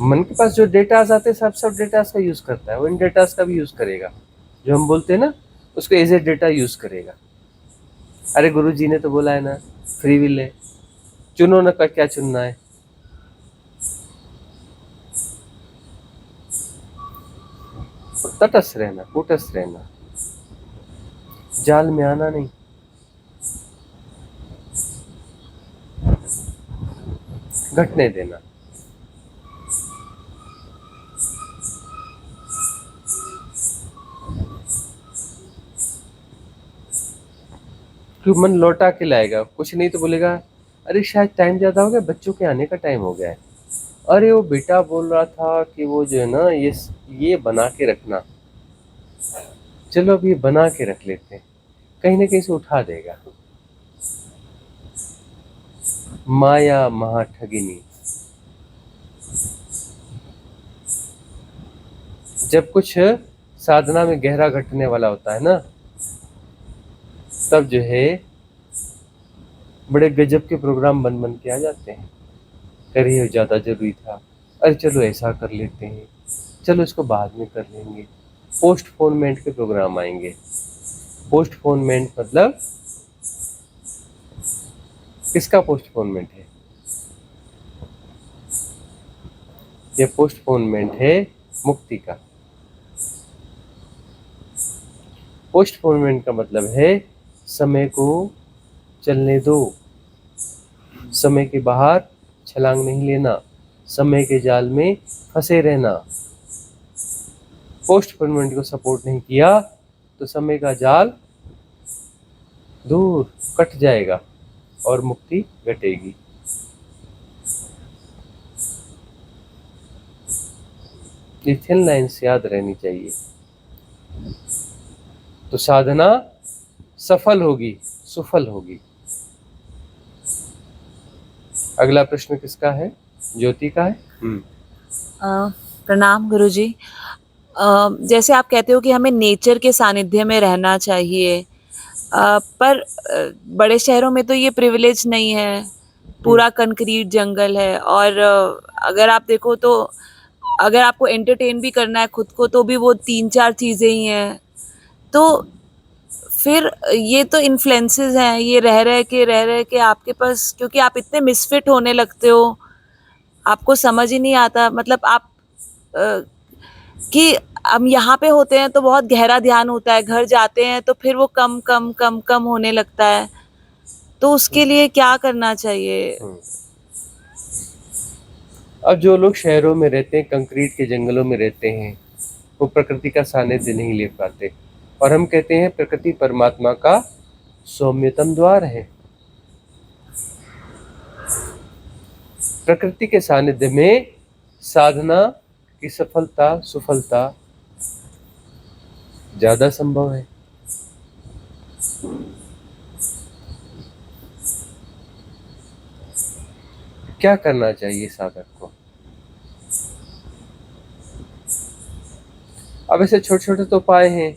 मन के पास जो डेटास आते हैं सब डेटास का यूज करता है, वो इन डेटास का भी यूज करेगा। जो हम बोलते हैं ना, उसको एज ए डेटा यूज करेगा। अरे गुरु जी ने तो बोला है ना, फ्री विल है, चुनो ना, का क्या चुनना है। तटस्थ रहना, कूटस्थ रहना, जाल में आना नहीं। घटने देना। क्यों? मन लौटा के लाएगा, कुछ नहीं तो बोलेगा अरे शायद टाइम ज़्यादा हो गया, बच्चों के आने का टाइम हो गया है। अरे वो बेटा बोल रहा था कि वो जो है ना ये बना के रखना, चलो अब ये बना के रख लेते हैं, कहीं ना कहीं से उठा देगा। माया महाठगिनी। जब कुछ साधना में गहरा घटने वाला होता है ना, तब जो है बड़े गजब के प्रोग्राम बन बन के आ जाते हैं। अरे ये ज़्यादा ज़रूरी था, अरे चलो ऐसा कर लेते हैं, चलो इसको बाद में कर लेंगे। पोस्टपोनमेंट के प्रोग्राम आएंगे। पोस्टपोनमेंट मतलब किसका पोस्टपोनमेंट है? ये पोस्टपोनमेंट है मुक्ति का। पोस्टपोनमेंट का मतलब है समय को चलने दो, समय के बाहर छलांग नहीं लेना, समय के जाल में फंसे रहना। पोस्टपोनमेंट को सपोर्ट नहीं किया तो समय का जाल दूर कट जाएगा और मुक्ति घटेगी। ये थिन लाइन्स याद रहनी चाहिए, तो साधना सफल होगी, सुफल होगी। अगला प्रश्न किसका है? ज्योति का है। प्रणाम गुरुजी। जैसे आप कहते हो कि हमें नेचर के सानिध्य में रहना चाहिए, पर बड़े शहरों में तो ये प्रिविलेज नहीं है, पूरा कंक्रीट जंगल है। और अगर आप देखो तो अगर आपको एंटरटेन भी करना है खुद को तो भी वो 3-4 चीज़ें ही हैं। तो फिर ये तो इन्फ्लुएंसेस हैं, ये रह के आपके पास, क्योंकि आप इतने मिसफिट होने लगते हो, आपको समझ ही नहीं आता। मतलब आप कि हम यहाँ पे होते हैं तो बहुत गहरा ध्यान होता है, घर जाते हैं तो फिर वो कम कम कम कम होने लगता है। तो उसके लिए क्या करना चाहिए? अब जो लोग शहरों में रहते हैं, कंक्रीट के जंगलों में रहते हैं, वो प्रकृति का सानिध्य नहीं ले पाते। और हम कहते हैं प्रकृति परमात्मा का सौम्यतम द्वार है। प्रकृति के सानिध्य में साधना की सफलता सुफलता ज्यादा संभव है। क्या करना चाहिए साधक को? अब ऐसे छोटे छोटे तो उपाय हैं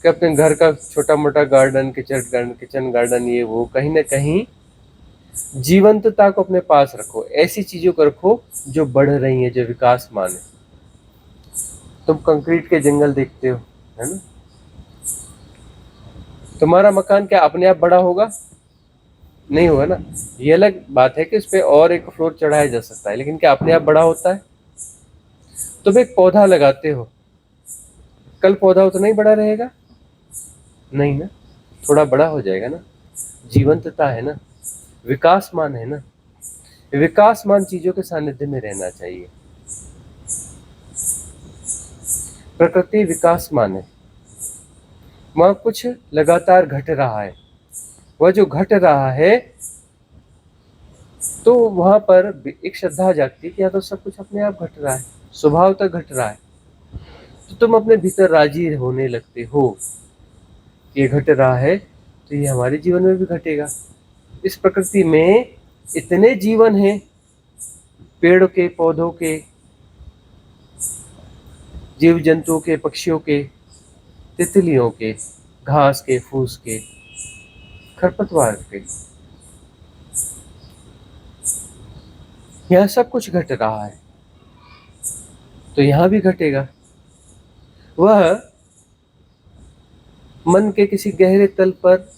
कि अपने घर का छोटा मोटा गार्डन, किचन गार्डन ये वो, कहीं ना कहीं जीवंतता को अपने पास रखो। ऐसी चीजों को रखो जो बढ़ रही है, जो विकासमान है। तुम कंक्रीट के जंगल देखते हो, है ना? तुम्हारा मकान क्या अपने आप बड़ा होगा? नहीं होगा ना। ये अलग बात है कि उस पर और एक फ्लोर चढ़ाया जा सकता है, लेकिन क्या अपने आप बड़ा होता है? तुम एक पौधा लगाते हो, कल पौधा उतना ही बड़ा रहेगा? नहीं ना, थोड़ा बड़ा हो जाएगा ना। जीवंतता है ना, विकासमान है ना। विकासमान चीजों के सानिध्य में रहना चाहिए। प्रकृति विकासमान है, वहां कुछ लगातार घट रहा है। वह जो घट रहा है तो वहां पर एक श्रद्धा जागती है कि या तो सब कुछ अपने आप घट रहा है, स्वभाव तक घट रहा है। तो तुम अपने भीतर राजी होने लगते हो, ये घट रहा है तो ये हमारे जीवन में भी घटेगा। इस प्रकृति में इतने जीवन हैं, पेड़ के, पौधों के, जीव जंतुओं के, पक्षियों के, तितलियों के, घास के, फूस के, खरपतवार के, यह सब कुछ घट रहा है तो यहां भी घटेगा। वह मन के किसी गहरे तल पर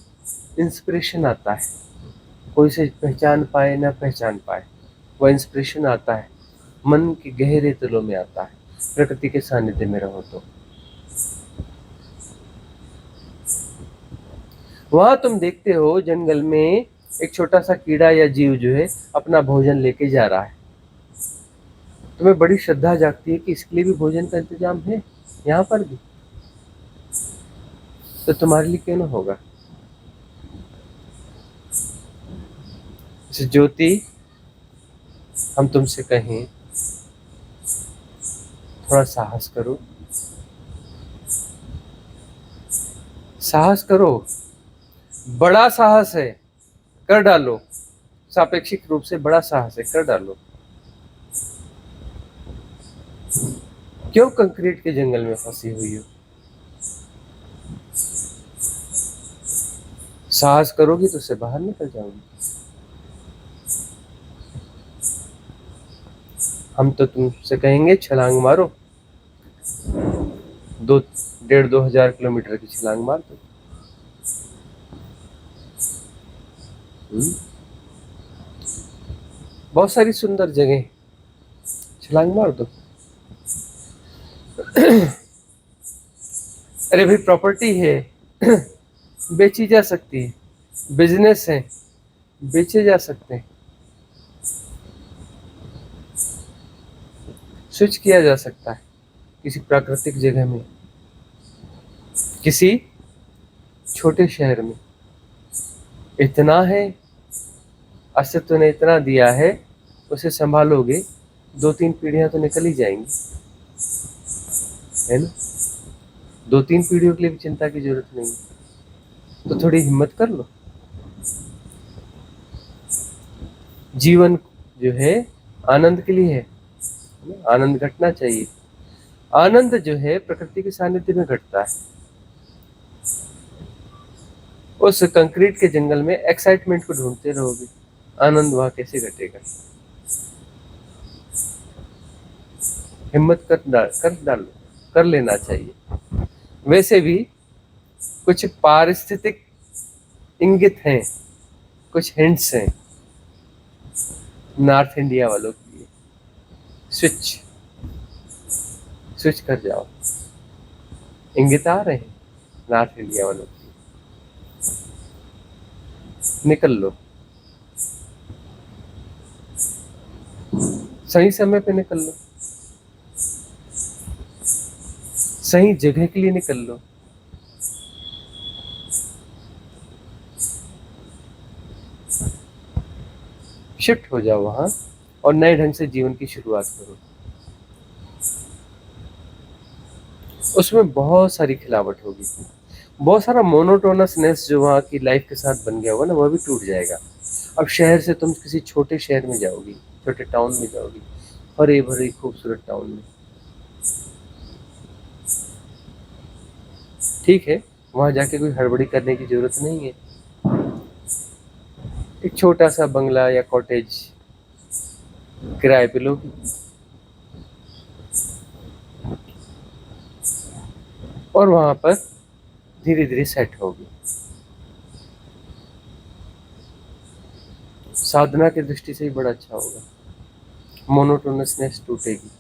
इंस्पिरेशन आता है, कोई से पहचान पाए ना पहचान पाए, वह इंस्पिरेशन आता है, मन के गहरे तलों में आता है। प्रकृति के सानिध्य में रहो तो वहां तुम देखते हो जंगल में एक छोटा सा कीड़ा या जीव जो है अपना भोजन लेके जा रहा है। तुम्हें बड़ी श्रद्धा जागती है कि इसके लिए भी भोजन का इंतजाम है यहाँ पर भी, तो तुम्हारे लिए क्यों ना होगा? जैसे ज्योति, हम तुमसे कहें थोड़ा साहस करो, साहस करो, बड़ा साहस है, कर डालो, सापेक्षिक रूप से बड़ा साहस है, कर डालो। क्यों कंक्रीट के जंगल में फंसी हुई हो? साहस करोगी तो उससे बाहर निकल जाओगी। हम तो तुमसे कहेंगे छलांग मारो, 1,500-2,000 किलोमीटर की छलांग मार दो। बहुत सारी सुंदर जगह, छलांग मार दो। अरे भाई, प्रॉपर्टी है, बेची जा सकती है, बिजनेस है, बेचे जा सकते हैं, स्विच किया जा सकता है किसी प्राकृतिक जगह में, किसी छोटे शहर में। इतना है, अस्तित्व ने इतना दिया है, उसे संभालोगे 2-3 पीढ़ियां तो निकल ही जाएंगी, है ना? 2-3 पीढ़ियों के लिए भी चिंता की जरूरत नहीं है। तो थोड़ी हिम्मत कर लो। जीवन जो है आनंद के लिए है, आनंद घटना चाहिए। आनंद जो है प्रकृति के सानिध्य में घटता है। उस कंक्रीट के जंगल में एक्साइटमेंट को ढूंढते रहोगे, आनंद वहां कैसे घटेगा? हिम्मत कर डालो, कर लेना चाहिए। वैसे भी कुछ पारिस्थितिक इंगित हैं, कुछ हिंट्स हैं नॉर्थ इंडिया वालों के लिए। स्विच कर जाओ, इंगित आ रहे हैं नॉर्थ इंडिया वालों के लिए, निकल लो, सही समय पे निकल लो, सही जगह के लिए निकल लो। शिफ्ट हो जाओ वहां और नए ढंग से जीवन की शुरुआत करो। उसमें बहुत सारी खिलावट होगी, बहुत सारा मोनोटोनसनेस जो वहाँ की लाइफ के साथ बन गया होगा ना, वह भी टूट जाएगा। अब शहर से तुम किसी छोटे शहर में जाओगी, छोटे टाउन में जाओगी, हरे भरे खूबसूरत टाउन में, ठीक है, वहां जाके कोई हड़बड़ी करने की जरूरत नहीं है। एक छोटा सा बंगला या कॉटेज किराए पे लोगी और वहां पर धीरे धीरे सेट होगी। साधना की दृष्टि से ही बड़ा अच्छा होगा, मोनोटोनसनेस टूटेगी।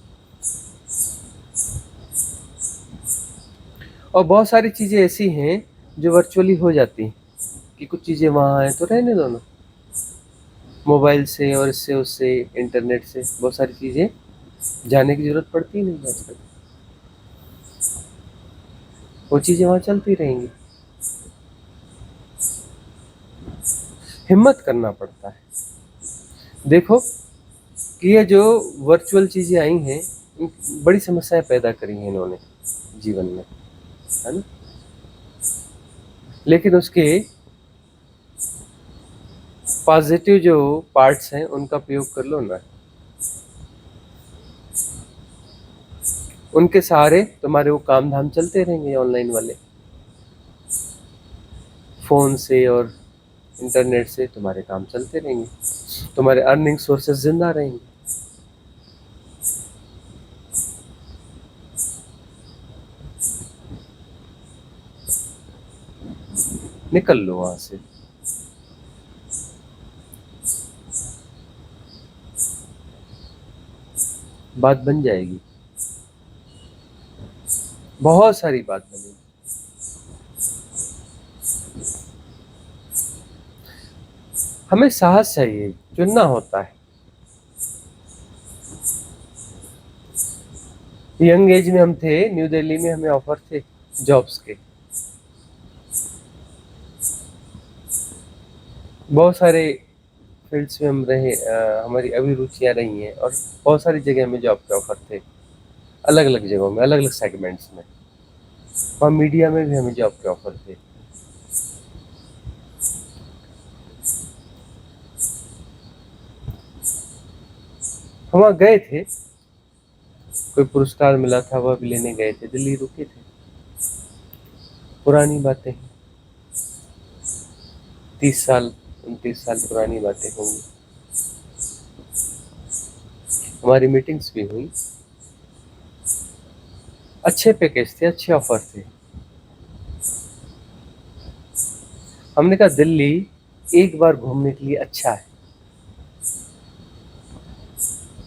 और बहुत सारी चीजें ऐसी हैं जो वर्चुअली हो जाती हैं कि कुछ चीजें वहां हैं तो रहने दो ना, मोबाइल से और इससे उससे इंटरनेट से बहुत सारी चीजें जाने की जरूरत पड़ती ही नहीं आजकल, वो चीजें वहां चलती रहेंगी। हिम्मत करना पड़ता है। देखो कि ये जो वर्चुअल चीजें आई हैं, बड़ी समस्याएं पैदा करी हैं इन्होंने जीवन में, है ना? लेकिन उसके पॉजिटिव जो पार्ट्स हैं उनका प्रयोग कर लो ना, उनके सहारे तुम्हारे वो काम धाम चलते रहेंगे ऑनलाइन वाले, फोन से और इंटरनेट से तुम्हारे काम चलते रहेंगे, तुम्हारे अर्निंग सोर्सेस जिंदा रहेंगे। निकल लो वहां से, बात बन जाएगी, बहुत सारी बात बनेगी। हमें साहस चाहिए, चुनना होता है। यंग एज में हम थे, न्यू दिल्ली में हमें ऑफर थे जॉब्स के, बहुत सारे फील्ड्स में हम रहे, हमारी अभिरुचियाँ रही हैं और बहुत सारी जगह में जॉब के ऑफ़र थे, अलग-अलग जगहों में, अलग-अलग सेगमेंट्स में। वहाँ मीडिया में भी हमें जॉब के ऑफ़र थे। हम वहाँ गए थे, कोई पुरस्कार मिला था, वह भी लेने गए थे, दिल्ली रुके थे। पुरानी बातें हैं, 30 साल, 29 साल पुरानी बातें होंगी। हमारी मीटिंग्स भी हुई, अच्छे पैकेज थे, अच्छे ऑफ़र थे। हमने कहा दिल्ली एक बार घूमने के लिए अच्छा है,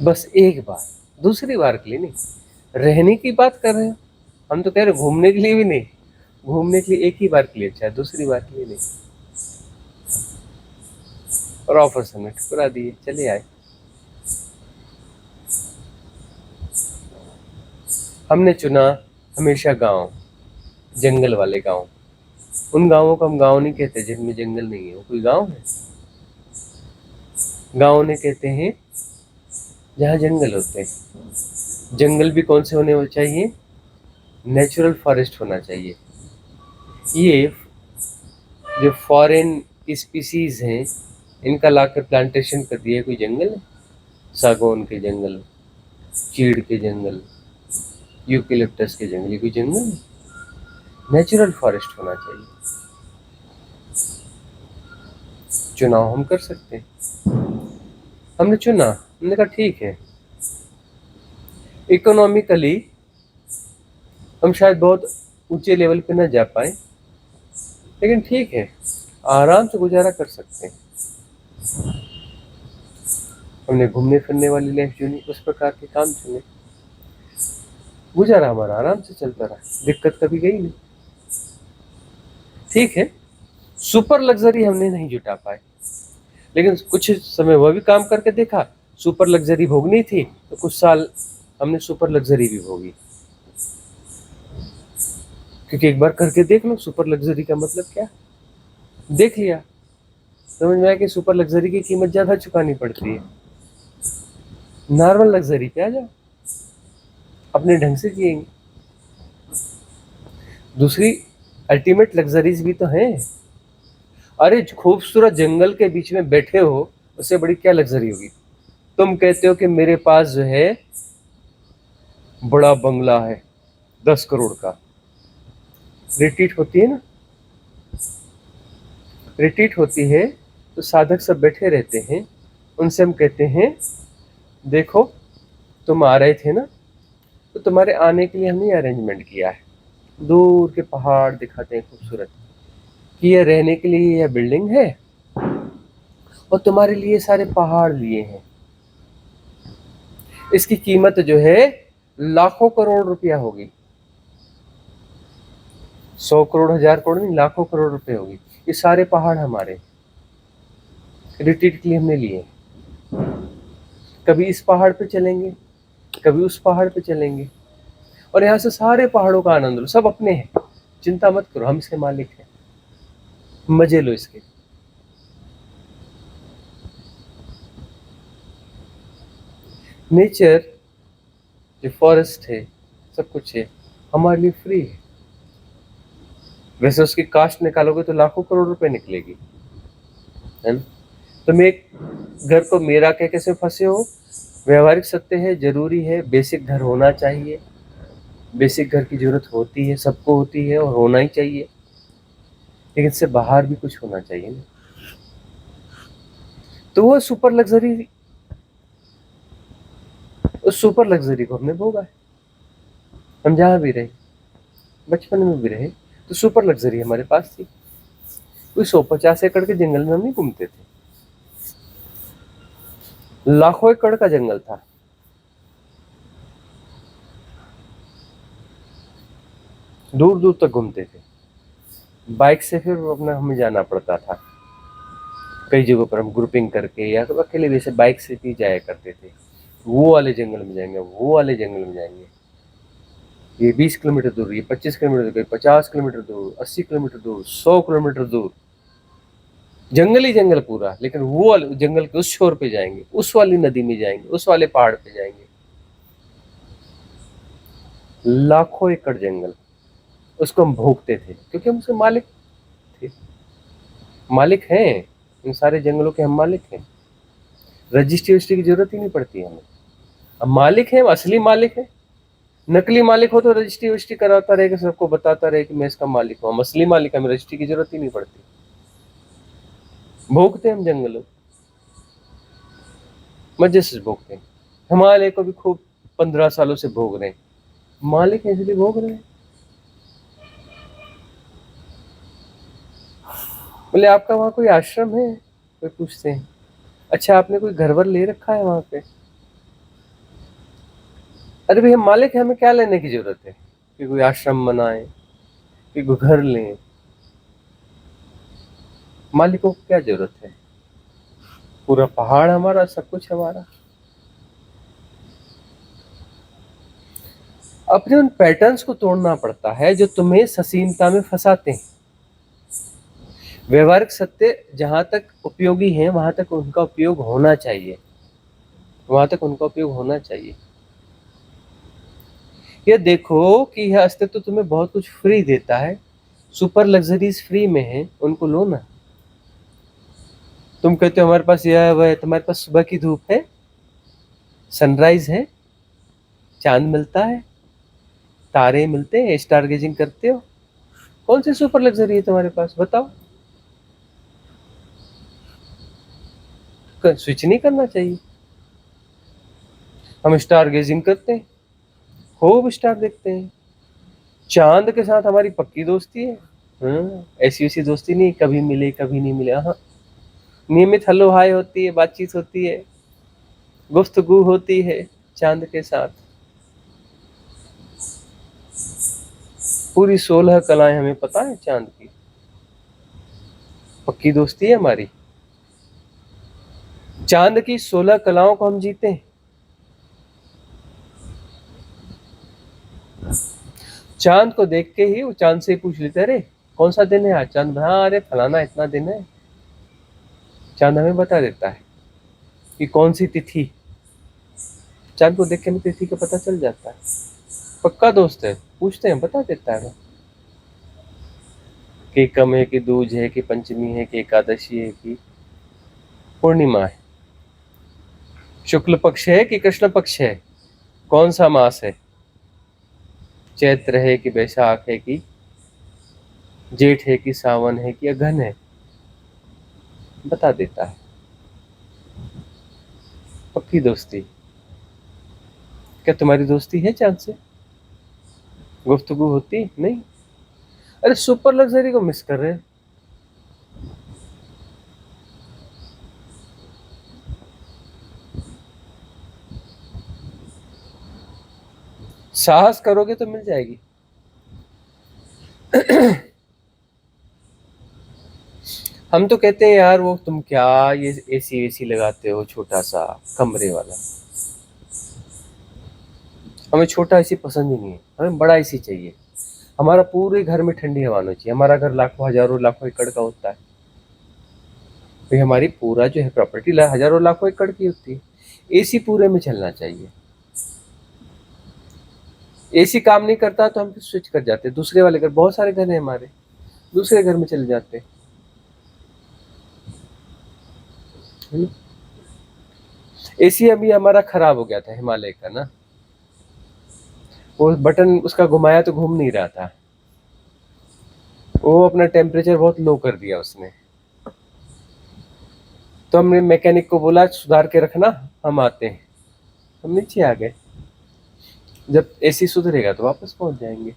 बस एक बार, दूसरी बार के लिए नहीं। रहने की बात कर रहे हैं, हम तो कह रहे घूमने के लिए भी नहीं, घूमने के लिए एक ही बार के लिए अच्छा है, दूसरी बार के लिए नहीं। और ऑफर हमने ठुकरा दिए, चले आए। हमने चुना हमेशा गांव, जंगल वाले गांव। उन गांवों को हम गांव नहीं कहते जिनमें जंगल नहीं है, वो कोई गांव है? गांव उन्हें कहते हैं जहाँ जंगल होते हैं। जंगल भी कौन से होने चाहिए? नेचुरल फॉरेस्ट होना चाहिए। ये जो फॉरेन स्पीसीज हैं, इनका लाकर प्लांटेशन कर दिया, कोई जंगल है? सागौन के जंगल, चीड़ के जंगल, यूकेलिप्टस के जंगल, ये कोई जंगल है? नेचुरल फॉरेस्ट होना चाहिए। चुनाव हम कर सकते हैं। हमने चुना, हमने कहा ठीक है, इकोनॉमिकली हम शायद बहुत ऊंचे लेवल पे ना जा पाए, लेकिन ठीक है, आराम से गुजारा कर सकते हैं। हमने घूमने फिरने वाली लाइफ चुनी, उस प्रकार के काम चुने, गुजारा हमारा आराम से चलता रहा, दिक्कत कभी गई नहीं। ठीक है, सुपर लग्जरी हमने नहीं जुटा पाए, लेकिन कुछ समय वह भी काम करके देखा। सुपर लग्जरी भोगनी थी तो कुछ साल हमने सुपर लग्जरी भी भोगी, क्योंकि एक बार करके देख लो सुपर लग्जरी का मतलब क्या, देख लिया, समझ में आया कि सुपर लग्जरी की कीमत ज्यादा चुकानी पड़ती है। नॉर्मल लग्जरी पे आ जाओ, अपने ढंग से जिएंगे। दूसरी अल्टीमेट लग्जरीज भी तो हैं। अरे खूबसूरत जंगल के बीच में बैठे हो, उससे बड़ी क्या लग्जरी होगी? तुम कहते हो कि मेरे पास जो है बड़ा बंगला है 10 करोड़ का, रिट्रीट होती है ना, रिट्रीट होती है तो साधक सब बैठे रहते हैं, उनसे हम कहते हैं देखो तुम आ रहे थे ना, तो तुम्हारे आने के लिए हमने अरेंजमेंट किया है। दूर के पहाड़ दिखाते हैं खूबसूरत, कि यह रहने के लिए यह बिल्डिंग है और तुम्हारे लिए सारे पहाड़ लिए हैं। इसकी कीमत जो है लाखों करोड़ रुपया होगी, 100 करोड़ 1000 करोड़ नहीं, लाखों करोड़ रुपए होगी। ये सारे पहाड़ हमारे रिट्रीट के लिए हमने लिए। कभी इस पहाड़ पे चलेंगे, कभी उस पहाड़ पे चलेंगे, और यहाँ से सारे पहाड़ों का आनंद लो, सब अपने हैं, चिंता मत करो, हम इसके मालिक हैं, मजे लो इसके। नेचर जो फॉरेस्ट है, सब कुछ है, हमारे लिए फ्री है। वैसे उसकी कास्ट निकालोगे तो लाखों करोड़ रुपए निकलेगी, है ना? तुम एक घर को मेरा कह कैसे फंसे हो? व्यवहारिक सत्य है, जरूरी है, बेसिक घर होना चाहिए, बेसिक घर की जरूरत होती है, सबको होती है और होना ही चाहिए, लेकिन इससे बाहर भी कुछ होना चाहिए ना। तो वो सुपर लग्जरी, उस सुपर लग्जरी को हमने भोगा है। हम जहाँ भी रहे, बचपन में भी रहे, तो सुपर लग्जरी हमारे पास थी। कोई 150 एकड़ के जंगल में हम नहीं घूमते थे, लाखों एकड़ का जंगल था। दूर दूर तक घूमते थे, बाइक से फिर अपना हमें जाना पड़ता था। कई जगहों पर हम ग्रुपिंग करके या तो अकेले भी ऐसे बाइक से भी जाया करते थे। वो वाले जंगल में जाएंगे, वो वाले जंगल में जाएंगे, ये 20 किलोमीटर दूर, ये 25 किलोमीटर दूर, 50 किलोमीटर दूर, 80 किलोमीटर दूर, 100 किलोमीटर दूर। जंगल ही जंगल पूरा, लेकिन वो जंगल के उस छोर पे जाएंगे, उस वाली नदी में जाएंगे, उस वाले पहाड़ पे जाएंगे, लाखों एकड़ जंगल, उसको हम भोगते थे क्योंकि हम उसके मालिक थे, मालिक हैं, इन सारे जंगलों के हम मालिक हैं, रजिस्ट्री वजिस्ट्री की जरूरत ही नहीं पड़ती हमें, अब मालिक है, असली मालिक है। नकली मालिक हो तो रजिस्ट्री वजिस्ट्री कराता रहे, सबको बताता रहे कि मैं इसका मालिक हूँ, हम असली मालिक, हमें रजिस्ट्री की जरूरत ही नहीं पड़ती, भोगते हम जंगलों, मजे से भोगते हैं। हिमालय को भी खूब 15 सालों से भोग रहे हैं, मालिक है इसलिए भोग रहे हैं। बोले आपका वहां कोई आश्रम है? कोई पूछते हैं, अच्छा आपने कोई घर वर ले रखा है वहां पे? अरे भैया मालिक है, हमें क्या लेने की जरूरत है कि कोई आश्रम बनाए, कि कोई घर लें, मालिकों को क्या जरूरत है, पूरा पहाड़ हमारा, सब कुछ हमारा। अपने उन पैटर्न्स को तोड़ना पड़ता है जो तुम्हें ससीमता में फंसाते हैं। व्यवहारिक सत्य जहां तक उपयोगी है वहां तक उनका उपयोग होना चाहिए, वहां तक उनका उपयोग होना चाहिए। ये देखो कि यह अस्तित्व तुम्हें बहुत कुछ फ्री देता है, सुपर लग्जरीज फ्री में है, उनको लो ना। तुम कहते हो हमारे पास यह है वह है, तुम्हारे पास सुबह की धूप है, सनराइज है, चांद मिलता है, तारे मिलते हैं, स्टार गेजिंग करते हो, कौन सी सुपर लग्जरी है तुम्हारे पास, बताओ। स्विच नहीं करना चाहिए। हम स्टार गेजिंग करते हैं, खूब स्टार देखते हैं, चांद के साथ हमारी पक्की दोस्ती है। ऐसी वैसी दोस्ती नहीं कभी मिले कभी नहीं मिले, हाँ, नियमित हलो हाय होती है, बातचीत होती है, गुफ्तगू होती है चांद के साथ। पूरी 16 कलाएं हमें पता है चांद की, पक्की दोस्ती है हमारी। चांद की 16 कलाओं को हम जीते हैं। चांद को देख के ही वो चांद से ही पूछ लेते, अरे कौन सा दिन है आज? चांद, हाँ अरे फलाना इतना दिन है। चांद हमें बता देता है कि कौन सी तिथि, चांद को देख के हमें तिथि का पता चल जाता है। पक्का दोस्त है, पूछते हैं बता देता है कि कम है कि दूज है कि पंचमी है कि एकादशी है कि पूर्णिमा है, शुक्ल पक्ष है कि कृष्ण पक्ष है, कौन सा मास है, चैत्र है कि बैसाख है कि जेठ है कि सावन है कि अघन है, बता देता है। पक्की दोस्ती। क्या तुम्हारी दोस्ती है चांद से? गुफ्तगू होती नहीं? अरे सुपर लग्जरी को मिस कर रहे हैं। साहस करोगे तो मिल जाएगी। हम तो कहते हैं यार वो तुम क्या ये एसी एसी लगाते हो छोटा सा कमरे वाला, हमें छोटा एसी पसंद ही नहीं है, हमें बड़ा एसी चाहिए। हमारा पूरे घर में ठंडी हवा होनी चाहिए। हमारा घर लाखों हजारों लाखों एकड़ का होता है, तो हमारी पूरा जो है प्रॉपर्टी हजारों लाखों एकड़ की होती है। एसी पूरे में चलना चाहिए। एसी काम नहीं करता तो हम फिर स्विच कर जाते हैं दूसरे वाले घर, बहुत सारे घर हैं हमारे, दूसरे घर में चले जाते हैं। एसी अभी हमारा खराब हो गया था हिमालय का ना, वो बटन उसका घुमाया तो घूम नहीं रहा था, वो अपना टेम्परेचर बहुत लो कर दिया उसने। तो हमने मैकेनिक को बोला सुधार के रखना, हम आते हैं। हम नीचे आ गए, जब एसी सुधरेगा तो वापस पहुंच जाएंगे।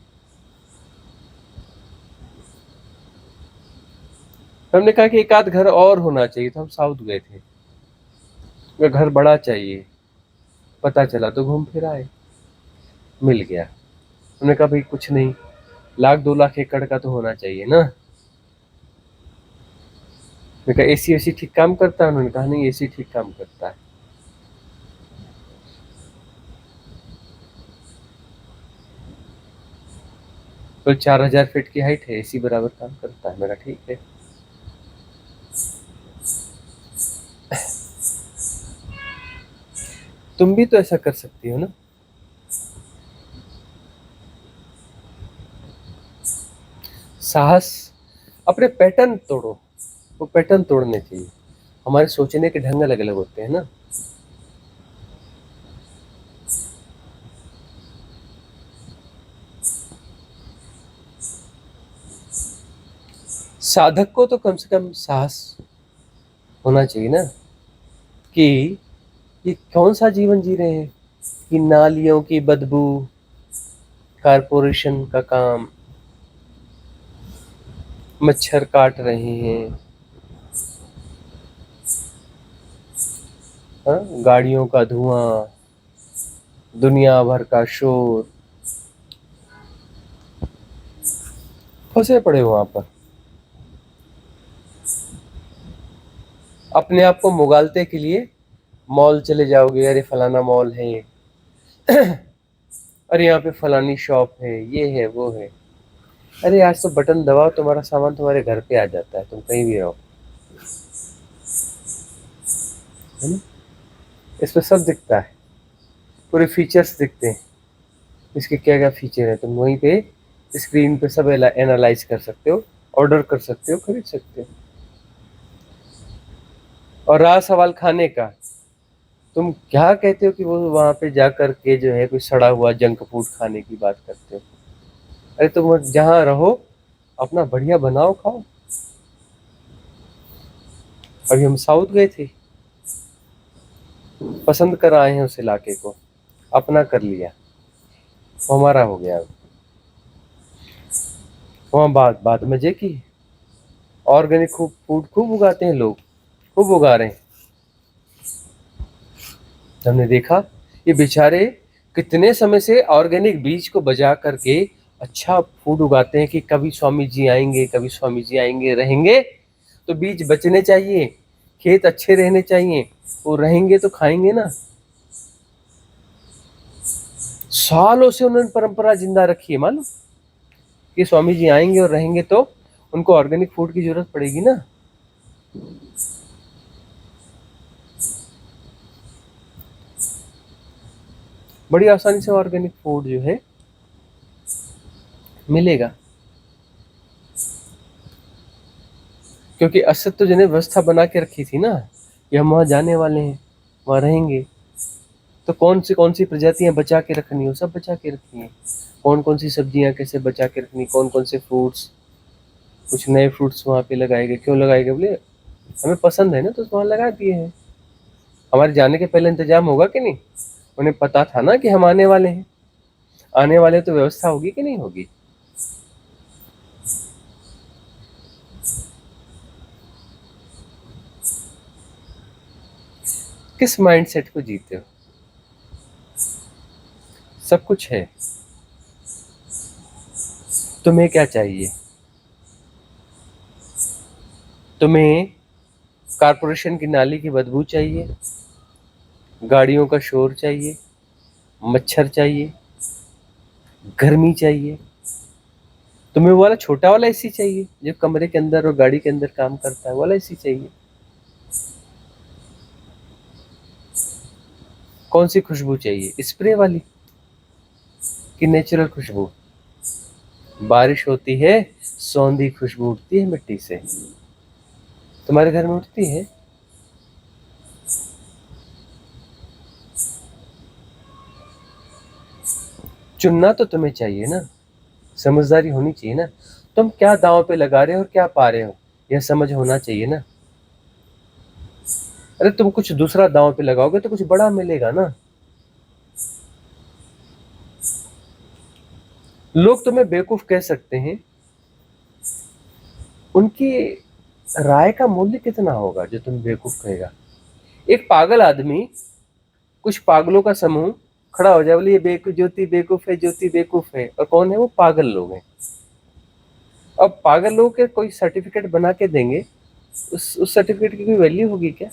हमने कहा कि एक आध घर और होना चाहिए, तो हम साउथ गए थे, घर बड़ा चाहिए, पता चला तो घूम फिर आए, मिल गया। हमने कहा भाई कुछ नहीं, 1-2 लाख एकड़ का तो होना चाहिए ना। मैंने कहा एसी वेसी ठीक काम करता है? उन्होंने कहा नहीं एसी ठीक काम करता है। तो 4000 फीट की हाइट है, एसी बराबर काम करता है। मेरा ठीक है। तुम भी तो ऐसा कर सकती हो ना। साहस, अपने पैटर्न तोड़ो, वो पैटर्न तोड़ने चाहिए। हमारे सोचने के ढंग अलग अलग होते हैं ना। साधक को तो कम से कम साहस होना चाहिए ना, कि ये कौन सा जीवन जी रहे हैं कि नालियों की बदबू, कारपोरेशन का काम, मच्छर काट रहे हैं, हाँ, गाड़ियों का धुआं, दुनिया भर का शोर, फंसे पड़े हो वहां पर। अपने आप को मुगालते के लिए मॉल चले जाओगे, अरे फलाना मॉल है, अरे यहाँ पे फलानी शॉप है, ये है वो है। अरे आज तो बटन दबाओ, तुम्हारा सामान तुम्हारे घर पे आ जाता है, तुम कहीं भी रहो, है ना। इसमें सब दिखता है, पूरे फीचर्स दिखते हैं, इसके क्या क्या फीचर है, तुम वहीं पे स्क्रीन पे सब एनालाइज कर सकते हो, ऑर्डर कर सकते हो, खरीद सकते हो। और रहा सवाल खाने का, तुम क्या कहते हो कि वो वहां पे जा कर के जो है कोई सड़ा हुआ जंक फूड खाने की बात करते हो। अरे तुम जहाँ रहो अपना बढ़िया बनाओ खाओ। अभी हम साउथ गए थे, पसंद कर आए हैं उस इलाके को, अपना कर लिया, वो हमारा हो गया। वहाँ बात बात मजे की, ऑर्गेनिक खूब फूड खूब उगाते हैं लोग, खूब उगा रहे हैं। हमने देखा ये बेचारे कितने समय से ऑर्गेनिक बीज को बजा करके अच्छा फूड उगाते हैं कि कभी स्वामी जी आएंगे, कभी स्वामी जी आएंगे, रहेंगे तो बीज बचने चाहिए, खेत अच्छे रहने चाहिए, वो रहेंगे तो खाएंगे ना। सालों से उन्होंने परंपरा जिंदा रखी है, मालूम कि स्वामी जी आएंगे और रहेंगे तो उनको ऑर्गेनिक फूड की जरूरत पड़ेगी ना। बड़ी आसानी से ऑर्गेनिक फूड जो है मिलेगा, क्योंकि असत्य जो ने व्यवस्था बना के रखी थी ना, कि हम वहाँ जाने वाले हैं, वहाँ रहेंगे, तो कौन सी प्रजातियां बचा के रखनी हो, सब बचा के रखनी है। कौन सी सब्जियां कैसे बचा के रखनी, कौन से फ्रूट्स, कुछ नए फ्रूट्स वहाँ पे लगाए गए। क्यों लगाए गए, बोले हमें पसंद है ना तो वहाँ लगा दिए हैं। हमारे जाने के पहले इंतजाम होगा कि नहीं, उन्हें पता था ना कि हम आने वाले हैं, आने वाले तो व्यवस्था होगी कि नहीं होगी। किस माइंडसेट को जीते हो, सब कुछ है, तुम्हें क्या चाहिए। तुम्हें कारपोरेशन की नाली की बदबू चाहिए, गाड़ियों का शोर चाहिए, मच्छर चाहिए, गर्मी चाहिए, तुम्हें वो वाला छोटा वाला एसी चाहिए जो कमरे के अंदर और गाड़ी के अंदर काम करता है, वाला एसी चाहिए। कौन सी खुशबू चाहिए, स्प्रे वाली कि नेचुरल खुशबू। बारिश होती है, सौंधी खुशबू उठती है मिट्टी से, तुम्हारे घर में उठती है। चुनना तो तुम्हें चाहिए ना, समझदारी होनी चाहिए ना, तुम क्या दांव पे लगा रहे हो और क्या पा रहे हो, यह समझ होना चाहिए ना। अरे तुम कुछ दूसरा दांव पे लगाओगे तो कुछ बड़ा मिलेगा ना। लोग तुम्हें बेवकूफ कह सकते हैं, उनकी राय का मूल्य कितना होगा जो तुम बेवकूफ कहेगा। एक पागल आदमी, कुछ पागलों का समूह खड़ा हो जाए, बोले ये ज्योति बेवकूफ है, ज्योति बेवकूफ है, और कौन है वो, पागल लोग हैं। अब पागल लोग के कोई सर्टिफिकेट बना के देंगे, उस सर्टिफिकेट की कोई वैल्यू होगी क्या।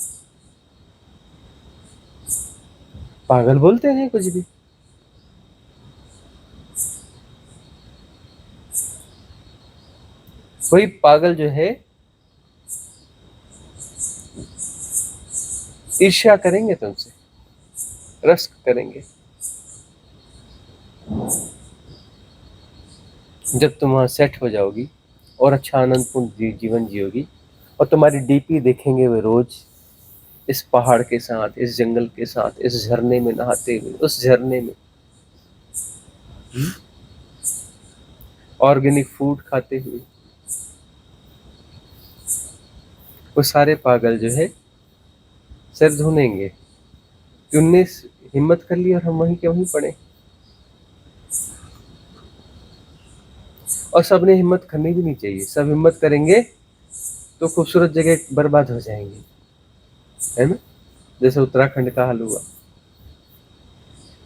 पागल बोलते हैं कुछ भी। कोई पागल जो है ईर्ष्या करेंगे तुमसे, रस करेंगे। जब तुम वहाँ सेट हो जाओगी और अच्छा आनंदपूर्ण जीवन जियोगी, और तुम्हारी डीपी देखेंगे वे रोज इस पहाड़ के साथ, इस जंगल के साथ, इस झरने में नहाते हुए, उस झरने में ऑर्गेनिक फूड खाते हुए, वो सारे पागल जो है सिर धुनेंगे कि उनने हिम्मत कर ली और हम वहीं के वहीं पड़े। और सब ने हिम्मत करनी भी नहीं चाहिए। सब हिम्मत करेंगे तो खूबसूरत जगह बर्बाद हो जाएंगी, है ना। जैसे उत्तराखंड का हाल हुआ।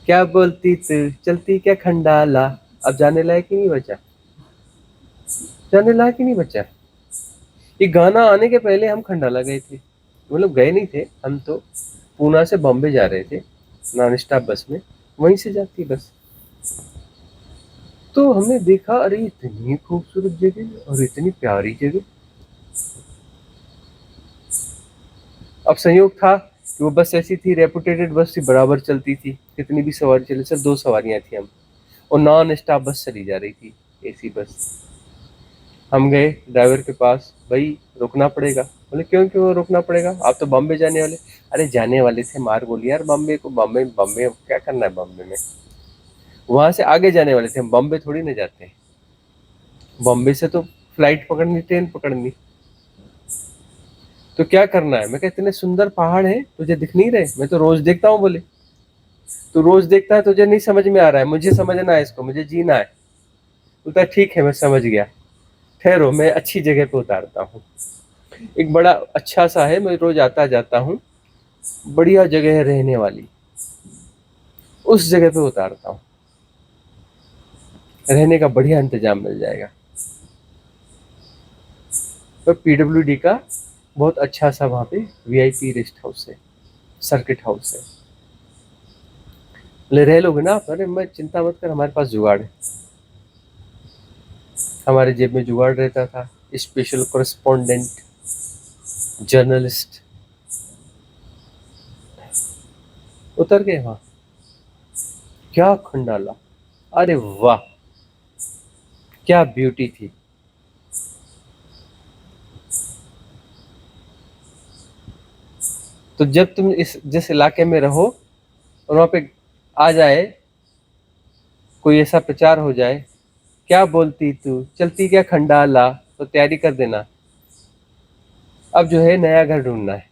क्या बोलती तू चलती क्या खंडाला, अब जाने लायक ही नहीं बचा, जाने लायक ही नहीं बचा। ये गाना आने के पहले हम खंडाला गए थे, मतलब गए नहीं थे हम, तो पूना से बॉम्बे जा रहे थे नॉन स्टॉप बस में, वहीं से जाती बस। तो हमने देखा अरे इतनी खूबसूरत जगह और इतनी प्यारी जगह। अब संयोग था कि वो बस ऐसी थी, रेपुटेटेड बस थी, बराबर चलती थी, कितनी भी सवारी चले, सिर्फ 2 सवारियां थी हम, और नॉन स्टॉप बस चली जा रही थी, एसी बस। हम गए ड्राइवर के पास, भाई रुकना पड़ेगा। बोले क्यों क्यों रुकना पड़ेगा, आप तो बॉम्बे जाने वाले। अरे जाने वाले थे, मार बोली यार बॉम्बे को, बॉम्बे बॉम्बे क्या करना है बॉम्बे में, वहां से आगे जाने वाले थे हम, बॉम्बे थोड़ी ना जाते हैं। बॉम्बे से तो फ्लाइट पकड़नी, ट्रेन पकड़नी, तो क्या करना है। मैं कहा इतने सुंदर पहाड़ है तुझे दिख नहीं रहे, मैं तो रोज देखता हूँ। बोले तू रोज देखता है, तुझे नहीं समझ में आ रहा है, मुझे समझना है इसको, मुझे जीना है। बोलता ठीक है मैं समझ गया, ठहरो मैं अच्छी जगह पे उतारता हूँ। एक बड़ा अच्छा सा है, मैं रोज आता जाता हूँ, बढ़िया जगह है रहने वाली, उस जगह पे उतारता हूँ, रहने का बढ़िया इंतजाम मिल जाएगा। तो पीडब्ल्यूडी का बहुत अच्छा सा वहाँ पे वीआईपी रेस्ट हाउस है, सर्किट हाउस है। ले रह लोगे ना आप, अरे मैं चिंता मत कर, हमारे पास जुगाड़ है। हमारे जेब में जुगाड़ रहता था, स्पेशल कॉरेस्पॉन्डेंट, जर्नलिस्ट। उतर गए वहां, क्या खंडाला, अरे वाह क्या ब्यूटी थी। तो जब तुम जिस इलाके में रहो और वहां पे आ जाए कोई ऐसा प्रचार हो जाए, क्या बोलती तू चलती क्या खंडाला, तो तैयारी कर देना, अब जो है नया घर ढूंढना है।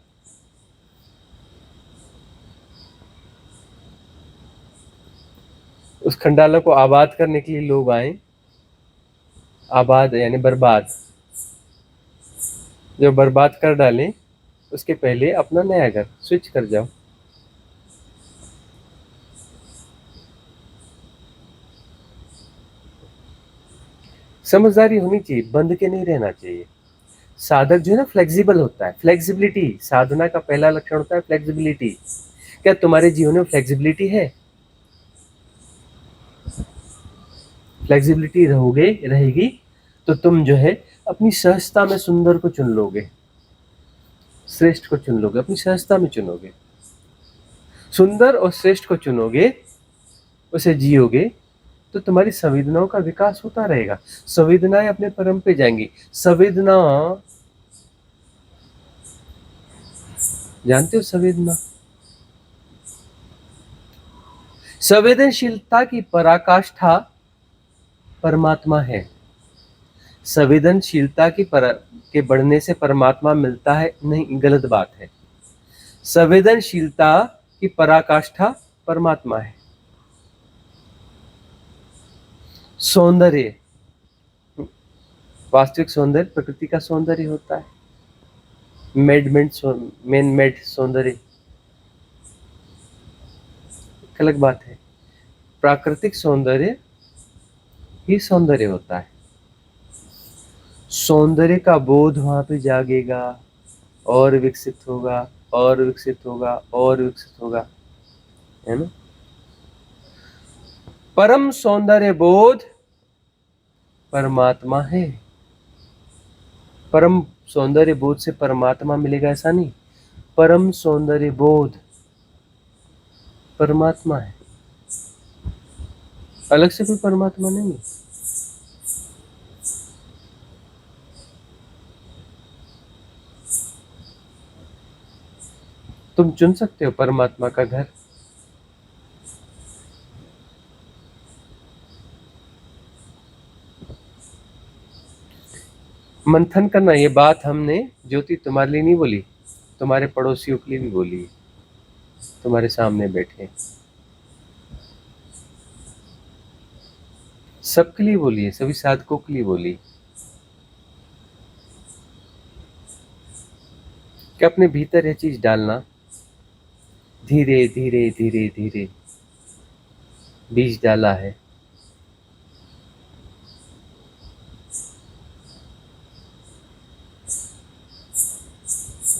उस खंडाला को आबाद करने के लिए लोग आए, आबाद यानी बर्बाद, जो बर्बाद कर डालें उसके पहले अपना नया घर स्विच कर जाओ। समझदारी होनी चाहिए, बंद के नहीं रहना चाहिए। साधक जो है ना फ्लेक्सिबल होता है, फ्लेक्सिबिलिटी साधना का पहला लक्षण होता है, फ्लेक्सिबिलिटी। क्या तुम्हारे जीवन में फ्लेक्सिबिलिटी है? फ्लेक्सिबिलिटी रहोगे रहेगी तो तुम जो है अपनी सहजता में सुंदर को चुन लोगे, श्रेष्ठ को चुन लोगे, अपनी सहजता में चुनोगे, सुंदर और श्रेष्ठ को चुनोगे, उसे जियोगे, तो तुम्हारी संवेदनाओं का विकास होता रहेगा। संवेदनाएं अपने परम पे जाएंगी। संवेदना जानते हो, संवेदना संवेदनशीलता की पराकाष्ठा परमात्मा है। संवेदनशीलता के बढ़ने से परमात्मा मिलता है नहीं, गलत बात है। संवेदनशीलता की पराकाष्ठा परमात्मा है। सौंदर्य, वास्तविक सौंदर्य प्रकृति का सौंदर्य होता है, मैन मेड सौंदर्य अलग बात है। प्राकृतिक सौंदर्य ही सौंदर्य होता है। सौंदर्य का बोध वहां पे जागेगा और विकसित होगा और विकसित होगा और विकसित होगा, है ना। परम सौंदर्य बोध परमात्मा है। परम सौंदर्य बोध से परमात्मा मिलेगा ऐसा नहीं, परम सौंदर्य बोध परमात्मा है, अलग से कोई परमात्मा नहीं है। तुम चुन सकते हो परमात्मा का घर। मंथन करना, ये बात हमने ज्योति तुम्हारे लिए नहीं बोली, तुम्हारे पड़ोसियों के लिए भी बोली है, तुम्हारे सामने बैठे सबके लिए बोली है, सभी साधकों के लिए बोली है कि अपने भीतर यह चीज डालना, धीरे धीरे धीरे धीरे बीज डाला है,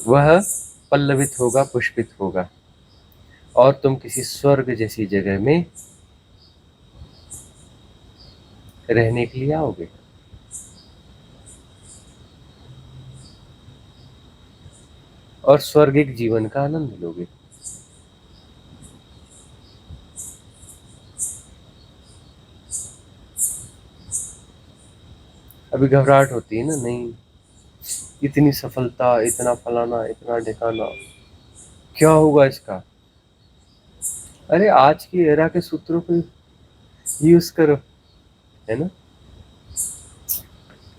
वह पल्लवित होगा, पुष्पित होगा, और तुम किसी स्वर्ग जैसी जगह में रहने के लिए आओगे। और स्वर्गिक जीवन का आनंद लोगे। अभी घबराहट होती है ना, नहीं इतनी सफलता, इतना फलाना, इतना ढिकाना, क्या होगा इसका। अरे आज की एरा के सूत्रों को यूज करो, है ना।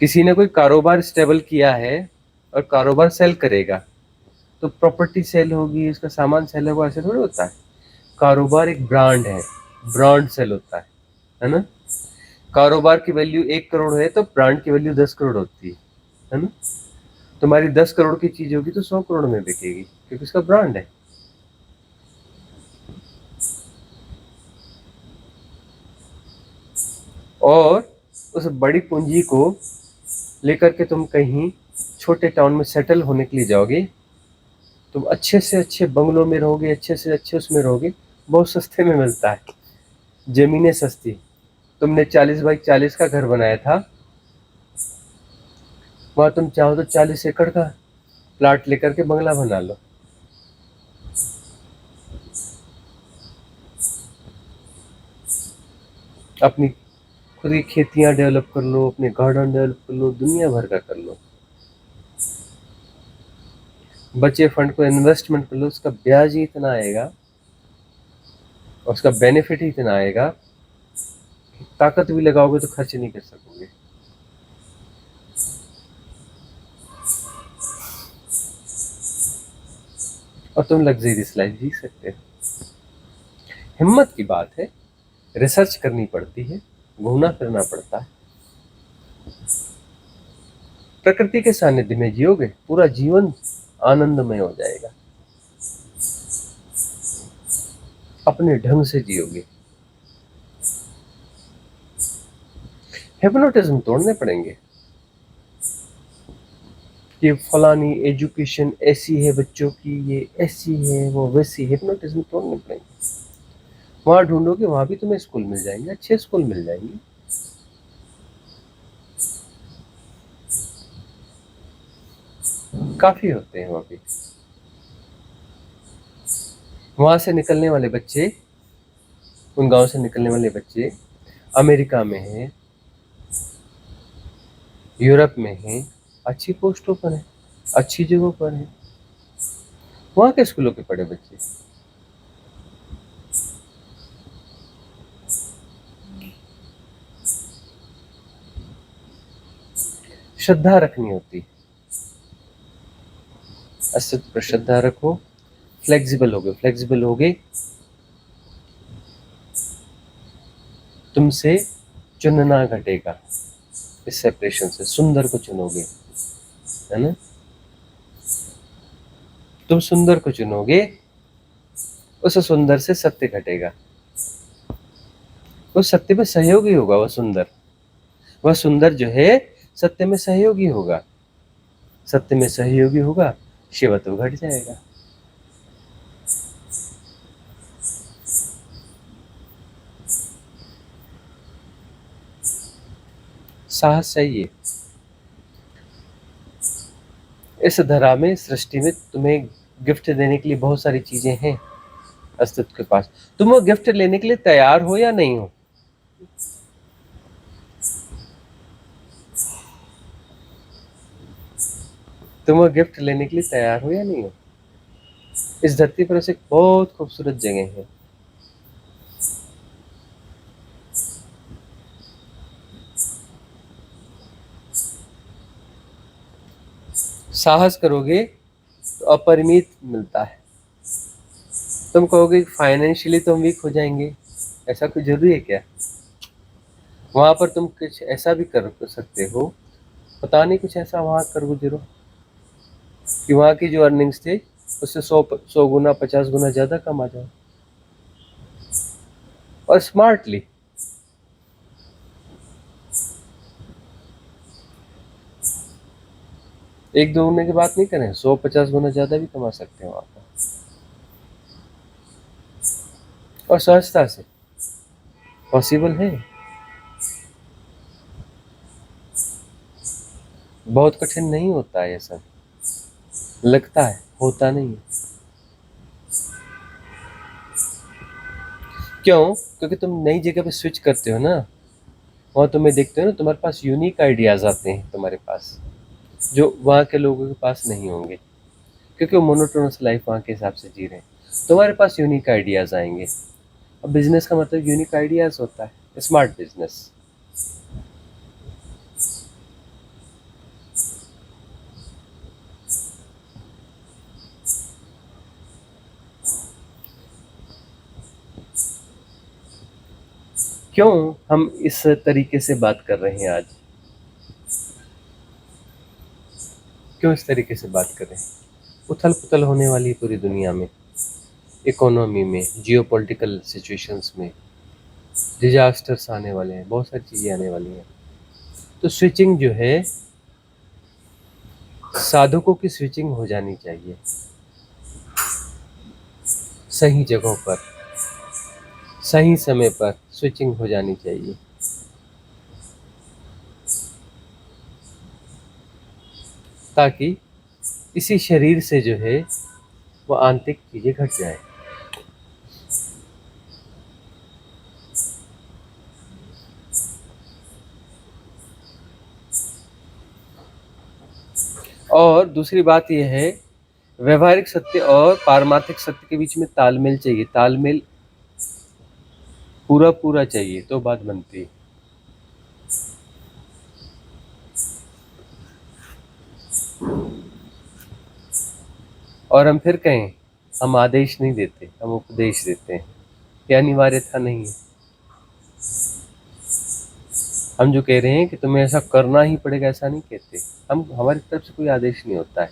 किसी ने कोई कारोबार स्टेबल किया है और कारोबार सेल करेगा तो प्रॉपर्टी सेल होगी, उसका सामान सेल होगा, ऐसे थोड़ी होता है। कारोबार एक ब्रांड है, ब्रांड सेल होता है ना। कारोबार की वैल्यू 1 करोड़ है तो ब्रांड की वैल्यू 10 करोड़ होती है ना। तुम्हारी 10 करोड़ की चीज होगी तो 100 करोड़ में बिकेगी, क्योंकि उसका ब्रांड है। और उस बड़ी पूंजी को लेकर के तुम कहीं छोटे टाउन में सेटल होने के लिए जाओगे, तुम अच्छे से अच्छे बंगलों में रहोगे, अच्छे से अच्छे उसमें रहोगे, बहुत सस्ते में मिलता है, जमीनें सस्ती। तुमने 40 बाई 40 का घर बनाया था, वहां तुम चाहो तो 40 एकड़ का प्लाट लेकर के बंगला बना लो। अपनी खुद की खेतियां डेवलप कर लो, अपने गार्डन डेवलप कर लो, दुनिया भर का कर लो। बचे फंड को इन्वेस्टमेंट कर लो, उसका ब्याज ही इतना आएगा और उसका बेनिफिट ही इतना आएगा, ताकत भी लगाओगे तो खर्च नहीं कर सकोगे। और तुम लग्जरियस लाइफ जी सकते हो। हिम्मत की बात है, रिसर्च करनी पड़ती है, घूमना फिरना पड़ता है। प्रकृति के सानिध्य में जियोगे, पूरा जीवन आनंदमय हो जाएगा। अपने ढंग से जियोगे। हिप्नोटिज्म तोड़ने पड़ेंगे कि फलानी एजुकेशन ऐसी है बच्चों की, ये ऐसी है, वो वैसी। हिप्नोटिज्म तोड़ने पड़ेंगे। वहां ढूंढोगे, वहां भी तुम्हें स्कूल मिल जाएंगे, अच्छे स्कूल मिल जाएंगे। काफी होते हैं वहां पे। वहां से निकलने वाले बच्चे, उन गांव से निकलने वाले बच्चे अमेरिका में हैं, यूरोप में हैं, अच्छी पोस्टों पर हैं, अच्छी जगहों पर हैं। वहां के स्कूलों के पढ़े बच्चे। श्रद्धा रखनी होती है, अस्तित्व पर श्रद्धा रखो, फ्लेक्सिबल होगे, तुमसे चुनना घटेगा। इस सेपरेशन से सुंदर को चुनोगे, है ना। तुम सुंदर को चुनोगे, उस सुंदर से सत्य घटेगा। वो सत्य में सहयोगी होगा, वह सुंदर जो है सत्य में सहयोगी होगा। सत्य में सहयोगी होगा, शिवत्व घट जाएगा। साहस चाहिए। इस धरा में, सृष्टि में तुम्हें गिफ्ट देने के लिए बहुत सारी चीजें हैं, अस्तित्व के पास। तुम वो गिफ्ट लेने के लिए तैयार हो या नहीं हो? तुम वो गिफ्ट लेने के लिए तैयार हो या नहीं हो? इस धरती पर ऐसे एक बहुत खूबसूरत जगह है, साहस करोगे तो अपरिमित मिलता है। तुम कहोगे फाइनेंशियली तुम वीक हो जाएंगे, ऐसा कुछ जरूरी है क्या? वहां पर तुम कुछ ऐसा भी कर सकते हो, पता नहीं कुछ ऐसा वहां कर गुजरो कि वहां की जो अर्निंग्स थे उससे 100 गुना 50 गुना ज्यादा कमा जाओ, और स्मार्टली। एक दो गुने की बात नहीं करें, 100-50 गुना ज्यादा भी कमा सकते हैं वहां पर, और सहजता से पॉसिबल है। बहुत कठिन नहीं होता है ये सब, लगता है, होता नहीं है। क्यों? क्योंकि तुम नई जगह पे स्विच करते हो ना, वहाँ तुम्हें देखते हो ना, तुम्हारे पास यूनिक आइडियाज आते हैं तुम्हारे पास, जो वहाँ के लोगों के पास नहीं होंगे, क्योंकि वो मोनोटोनस लाइफ वहाँ के हिसाब से जी रहे हैं। तुम्हारे पास यूनिक आइडियाज आएंगे। अब बिजनेस का मतलब यूनिक आइडियाज होता है, स्मार्ट बिजनेस। क्यों हम इस तरीके से बात कर रहे हैं आज? क्यों इस तरीके से बात कर रहे हैं? उथल पुथल होने वाली पूरी दुनिया में, इकोनॉमी में, जियोपॉलिटिकल सिचुएशंस में, डिजास्टर्स आने वाले हैं, बहुत सारी चीज़ें आने वाली हैं। तो स्विचिंग जो है, साधकों की स्विचिंग हो जानी चाहिए सही जगहों पर, सही समय पर स्विचिंग हो जानी चाहिए, ताकि इसी शरीर से जो है वो आंतरिक चीज़ें घट जाए। और दूसरी बात यह है, व्यवहारिक सत्य और पारमार्थिक सत्य के बीच में तालमेल चाहिए, तालमेल पूरा पूरा चाहिए, तो बात बनती है। और हम फिर कहें, हम आदेश नहीं देते, हम उपदेश देते हैं, यह अनिवार्यता नहीं है। हम जो कह रहे हैं कि तुम्हें ऐसा करना ही पड़ेगा, ऐसा नहीं कहते हम, हमारी तरफ से कोई आदेश नहीं होता है,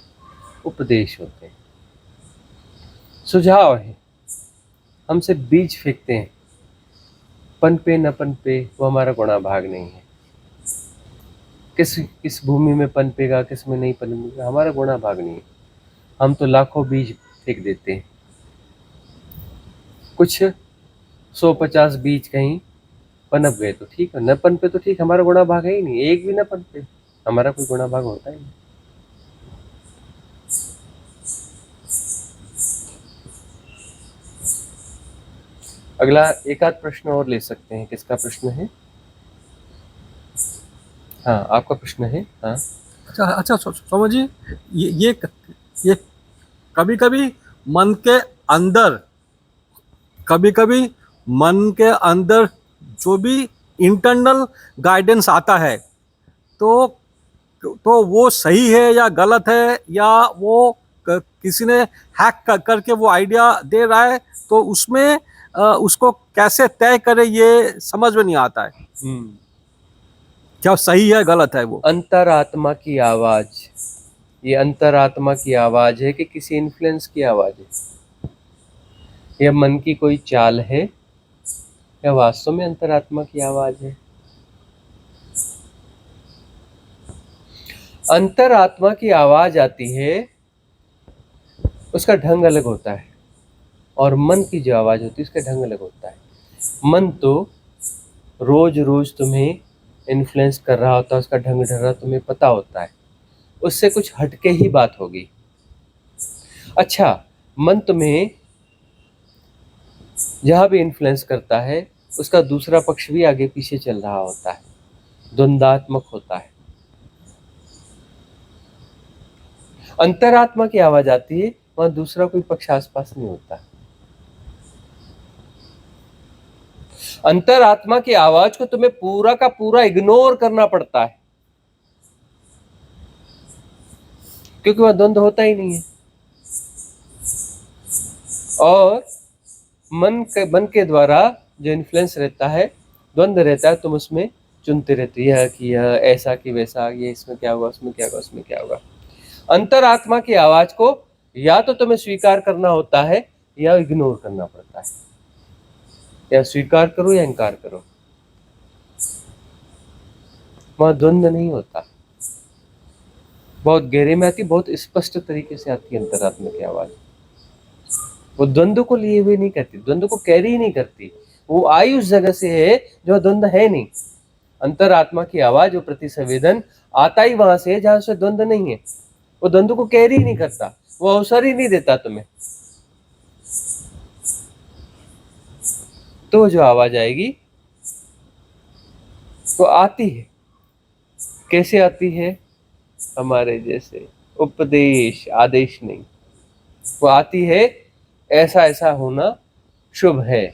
उपदेश होते हैं, सुझाव है। हमसे बीज फेंकते हैं, पनपे न पनपे वो हमारा गुणा भाग नहीं है। किस भूमि में पनपेगा, किस में नहीं पनपेगा, हमारा गुणा भाग नहीं है। हम तो लाखों बीज फेंक देते हैं, कुछ 150 बीज कहीं पनप गए तो ठीक है, न पनपे तो ठीक, हमारा गुणा भाग है ही नहीं, एक भी न पनपे, हमारा कोई गुणा भाग होता ही नहीं। अगला एक आध प्रश्न और ले सकते हैं। किसका प्रश्न है? हाँ, आपका प्रश्न है। हाँ, अच्छा अच्छा सोमा जी, ये कभी कभी मन के अंदर, कभी कभी मन के अंदर जो भी इंटरनल गाइडेंस आता है, तो वो सही है या गलत है, या वो किसी ने हैक करके वो आइडिया दे रहा है, तो उसमें उसको कैसे तय करे ये समझ में नहीं आता है। क्या सही है गलत है वो? अंतरात्मा की आवाज, ये अंतरात्मा की आवाज है कि किसी इन्फ्लुएंस की आवाज है, या मन की कोई चाल है, या वास्तव में अंतरात्मा की आवाज है? अंतरात्मा की आवाज आती है, उसका ढंग अलग होता है, और मन की जो आवाज होती है उसका ढंग अलग होता है। मन तो रोज रोज तुम्हें इन्फ्लुएंस कर रहा होता है, उसका ढंग ढर्रा तुम्हें पता होता है, उससे कुछ हटके ही बात होगी। अच्छा, मन तुम्हें जहाँ भी इन्फ्लुएंस करता है उसका दूसरा पक्ष भी आगे पीछे चल रहा होता है, द्वंद्वात्मक होता है। अंतरात्मा की आवाज आती है, वहां दूसरा कोई पक्ष आसपास नहीं होता। अंतरात्मा की आवाज को तुम्हें पूरा का पूरा इग्नोर करना पड़ता है, क्योंकि वह द्वंद्व होता ही नहीं है। और मन के द्वारा जो इन्फ्लुएंस रहता है, द्वंद्व रहता है, तुम उसमें चुनते रहते हो, यह कि यह ऐसा कि वैसा, ये इसमें क्या होगा, उसमें क्या होगा, उसमें क्या होगा। अंतरात्मा की आवाज को या तो तुम्हें स्वीकार करना होता है या इग्नोर करना पड़ता है, या स्वीकार करो या इनकार करो। वहां द्वंद्व नहीं होता, बहुत गहरे में आती, बहुत स्पष्ट तरीके से आती है अंतरात्मा की आवाज। वो द्वंद्व को लिए हुए नहीं कहती, द्वंद्व को कैरी ही नहीं करती, वो आई उस जगह से है जो द्वंद्व है नहीं। अंतरात्मा की आवाज, वो प्रतिसंवेदन आता ही वहां से है जहां से द्वंद्व नहीं है। वो द्वंद्व को कैरी ही नहीं करता, वो अवसर ही नहीं देता तुम्हें। तो जो आवाज आएगी वो आती है, कैसे आती है? हमारे जैसे उपदेश, आदेश नहीं। वो आती है, ऐसा ऐसा होना शुभ है,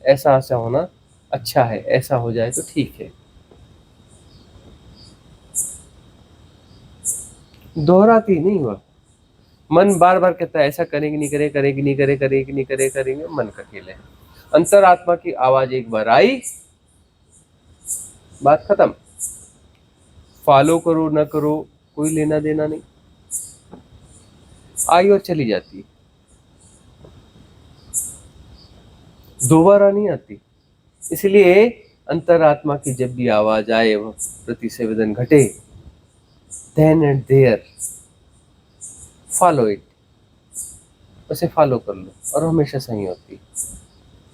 ऐसा ऐसा होना अच्छा है, ऐसा हो जाए तो ठीक है। दोहराती नहीं हुआ। मन बार बार कहता है ऐसा करेंगे नहीं करे, करेंगे नहीं करे, करेंगे नहीं करे, करेंगे, मन का खेल है। अंतरात्मा की आवाज एक बार आई, बात खत्म। फॉलो करो ना करो, कोई लेना देना नहीं, आई और चली जाती, दोबारा नहीं आती। इसलिए अंतरात्मा की जब भी आवाज आए, वह प्रतिसंवेदन घटे, then and there follow it, उसे फॉलो कर लो, और हमेशा सही होती,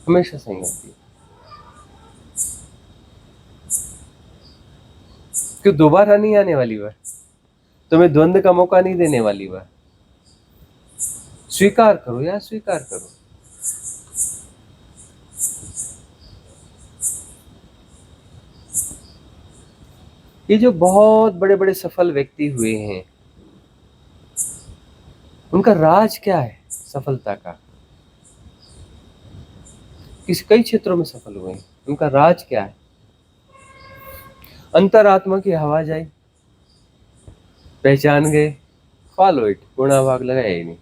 हमेशा सही होती। क्यों? दोबारा नहीं आने वाली वह, तुम्हें द्वंद्व का मौका नहीं देने वाली वह। स्वीकार करो या स्वीकार करो। ये जो बहुत बड़े बड़े सफल व्यक्ति हुए हैं, उनका राज क्या है सफलता का? कई क्षेत्रों में सफल हुए हैं, उनका राज क्या है? अंतरात्मा की आवाज आई, पहचान गए, फॉलो इट, गुणा भाग लगाया ही नहीं।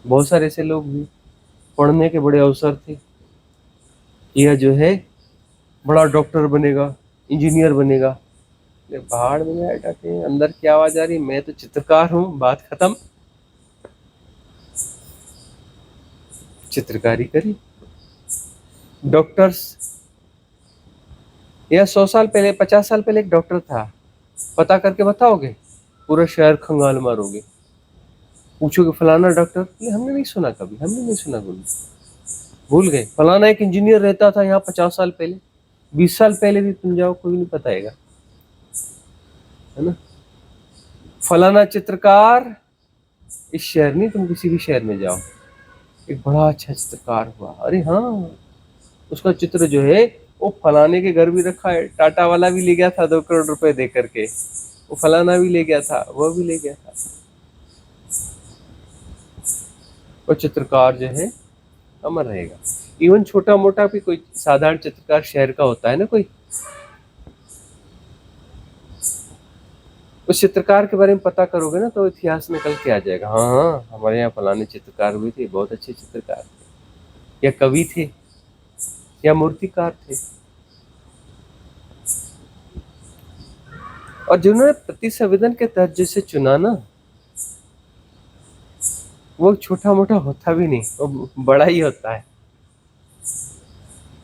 बहुत सारे ऐसे लोग भी, पढ़ने के बड़े अवसर थे, यह जो है बड़ा डॉक्टर बनेगा, इंजीनियर बनेगा, पहाड़ में गया जाके अंदर की आवाज आ रही, मैं तो चित्रकार हूं, बात खत्म। चित्रकारी करी। डॉक्टर्स, यह 100 साल पहले, 50 साल पहले एक डॉक्टर था, पता करके बताओगे? पूरा शहर खंगाल मारोगे। पूछोगे फलाना डॉक्टर, हमने नहीं सुना, कभी हमने नहीं सुना, भूल गए। फलाना एक इंजीनियर रहता था यहाँ 50 साल पहले, 20 साल पहले भी तुम जाओ, कोई नहीं बताएगा, है ना। फलाना चित्रकार इस शहर नहीं, तुम किसी भी शहर में जाओ, एक बड़ा अच्छा चित्रकार हुआ, अरे हाँ, उसका चित्र जो है वो फलाने के घर भी रखा है, टाटा वाला भी ले गया था 2 करोड़ रुपए दे करके, वो फलाना भी ले गया था, वो भी ले गया था। वो चित्रकार जो है अमर रहेगा। इवन छोटा मोटा भी कोई साधारण चित्रकार शहर का होता है ना कोई, उस चित्रकार के बारे में पता करोगे ना तो इतिहास निकल के आ जाएगा। हाँ हाँ, हमारे यहाँ फलाने चित्रकार हुए थे, बहुत अच्छे चित्रकार थे, या कवि थे, या मूर्तिकार थे। और जिन्होंने प्रतिसंवेदन के तहत जिसे चुना ना, वो छोटा मोटा होता भी नहीं, वो बड़ा ही होता है।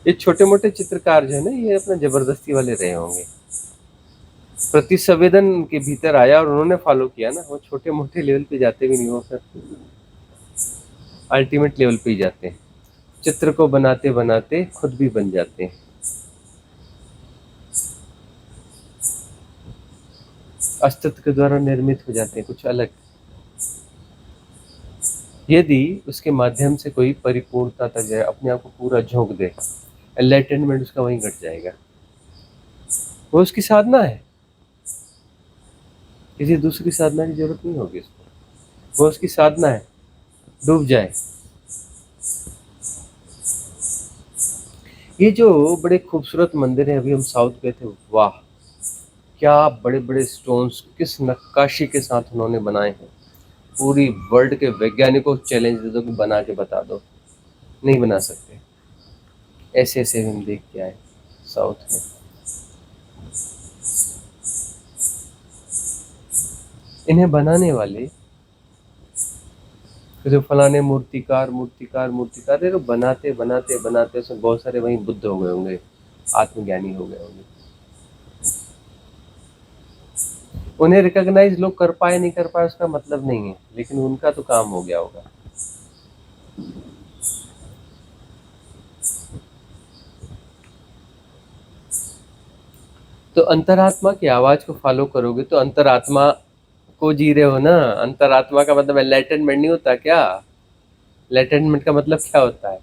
ये छोटे मोटे चित्रकार जो है ना, ये अपना जबरदस्ती वाले रहे होंगे, प्रतिसंवेदन के भीतर आया और उन्होंने फॉलो किया ना, वो छोटे मोटे लेवल पे जाते भी नहीं, वो फिर अल्टीमेट लेवल पे ही जाते हैं। चित्र को बनाते बनाते खुद भी बन जाते हैं। अस्तित्व के द्वारा निर्मित हो जाते हैं कुछ अलग। यदि उसके माध्यम से कोई परिपूर्णता तक जाए, अपने आप को पूरा झोंक दे, एनलाइटनमेंट उसका वहीं घट जाएगा। वो उसकी साधना है, किसी दूसरी साधना की जरूरत नहीं होगी उसको, वो उसकी साधना है, डूब जाए। ये जो बड़े खूबसूरत मंदिर है, अभी हम साउथ गए थे, वाह क्या बड़े बड़े स्टोन्स, किस नक्काशी के साथ उन्होंने बनाए हैं। पूरी वर्ल्ड के वैज्ञानिकों को चैलेंज दे दो कि बना के बता दो, नहीं बना सकते। ऐसे ऐसे हम देख के आए साउथ में। इन्हें बनाने वाले जो फलाने मूर्तिकार मूर्तिकार मूर्तिकार, देखो बनाते बनाते बनाते उसमें बहुत सारे वहीं बुद्ध हो गए होंगे, आत्मज्ञानी हो गए होंगे। उन्हें रिकॉग्नाइज लोग कर पाए नहीं कर पाए उसका मतलब नहीं है, लेकिन उनका तो काम हो गया होगा। तो अंतरात्मा की आवाज को फॉलो करोगे तो अंतरात्मा को जी रहे हो ना। अंतरात्मा का मतलब एनलाइटनमेंट नहीं होता क्या? एनलाइटनमेंट का मतलब क्या होता है?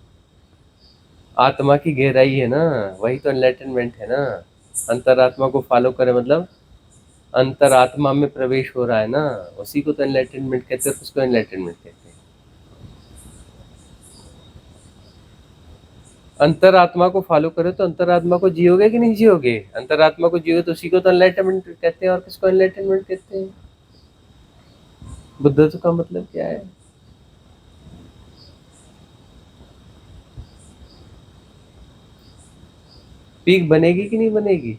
आत्मा की गहराई है ना, वही तो एनलाइटनमेंट है ना। अंतरात्मा को फॉलो करे मतलब अंतरात्मा में प्रवेश हो रहा है ना, उसी को तो एनलाइटनमेंट कहते हैं, उसको एनलाइटनमेंट कहते हैं। अंतरात्मा को फॉलो करो तो अंतरात्मा को जियोगे कि नहीं जियोगे? अंतरात्मा को जियोगे तो उसी को तो एनलाइटनमेंट कहते हैं। और किसको एनलाइटनमेंट कहते हैं? बुद्धत्व का मतलब क्या है? पीक बनेगी कि नहीं बनेगी?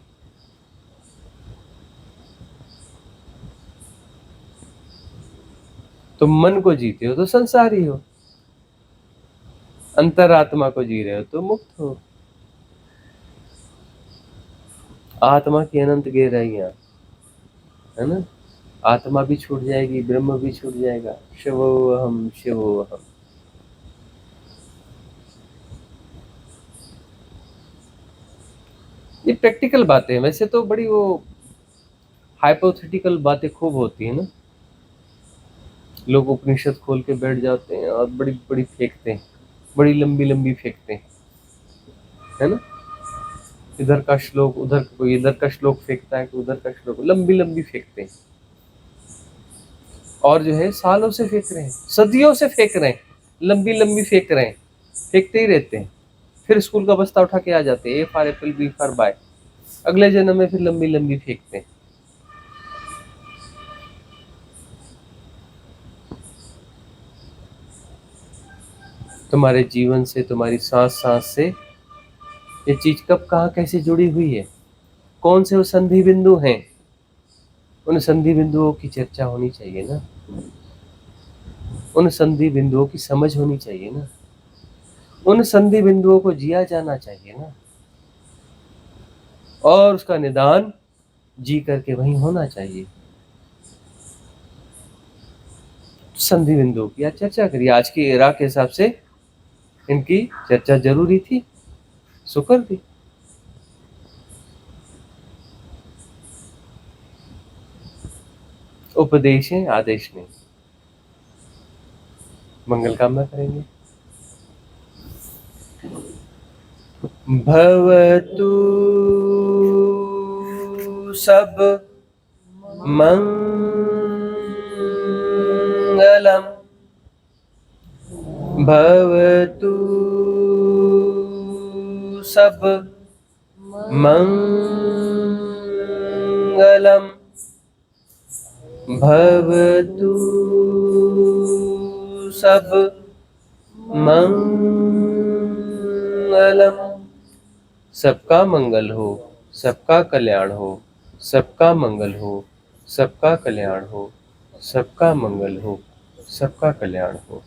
तुम मन को जीते हो तो संसारी हो, अंतरात्मा को जी रहे हो तो मुक्त हो। आत्मा की अनंत गहराइयां है ना, आत्मा भी छूट जाएगी, ब्रह्म भी छूट जाएगा। शिवोहम शिवोहम। ये प्रैक्टिकल बातें हैं, वैसे तो बड़ी वो हाइपोथेटिकल बातें खूब होती है ना। लोग उपनिषद खोल के बैठ जाते हैं और बड़ी बड़ी फेंकते हैं, बड़ी लंबी लंबी फेंकते हैं, है ना। इधर का श्लोक उधर, कोई इधर का श्लोक फेंकता है, कोई उधर का श्लोक, लंबी लंबी फेंकते हैं। और जो है सालों से फेंक रहे हैं, सदियों से फेंक रहे हैं, लंबी लंबी फेंक रहे हैं, फेंकते ही रहते हैं। फिर स्कूल का बस्ता उठा के आ जाते हैं, A for apple, B for bye. अगले जन्म में फिर लंबी लंबी फेंकते हैं। तुम्हारे जीवन से, तुम्हारी सांस सांस से ये चीज कब कहाँ कैसे जुड़ी हुई है, कौन से वो संधि बिंदु हैं, उन संधि बिंदुओं की चर्चा होनी चाहिए ना, उन संधि बिंदुओं की समझ होनी चाहिए ना, उन संधि बिंदुओं को जिया जाना चाहिए ना, और उसका निदान जी करके वहीं होना चाहिए। संधि बिंदुओं की आज चर्चा करिए। आज की एरा के हिसाब से इनकी चर्चा जरूरी थी, सो कर दी। उपदेश है, आदेश नहीं। मंगल कामना करेंगे। भवतु सब मंगलम, भवतु सब मंगलम, भवतु सब मंगलम। सबका मंगल हो, सबका कल्याण हो, सबका मंगल हो, सबका कल्याण हो, सबका मंगल हो, सबका कल्याण हो।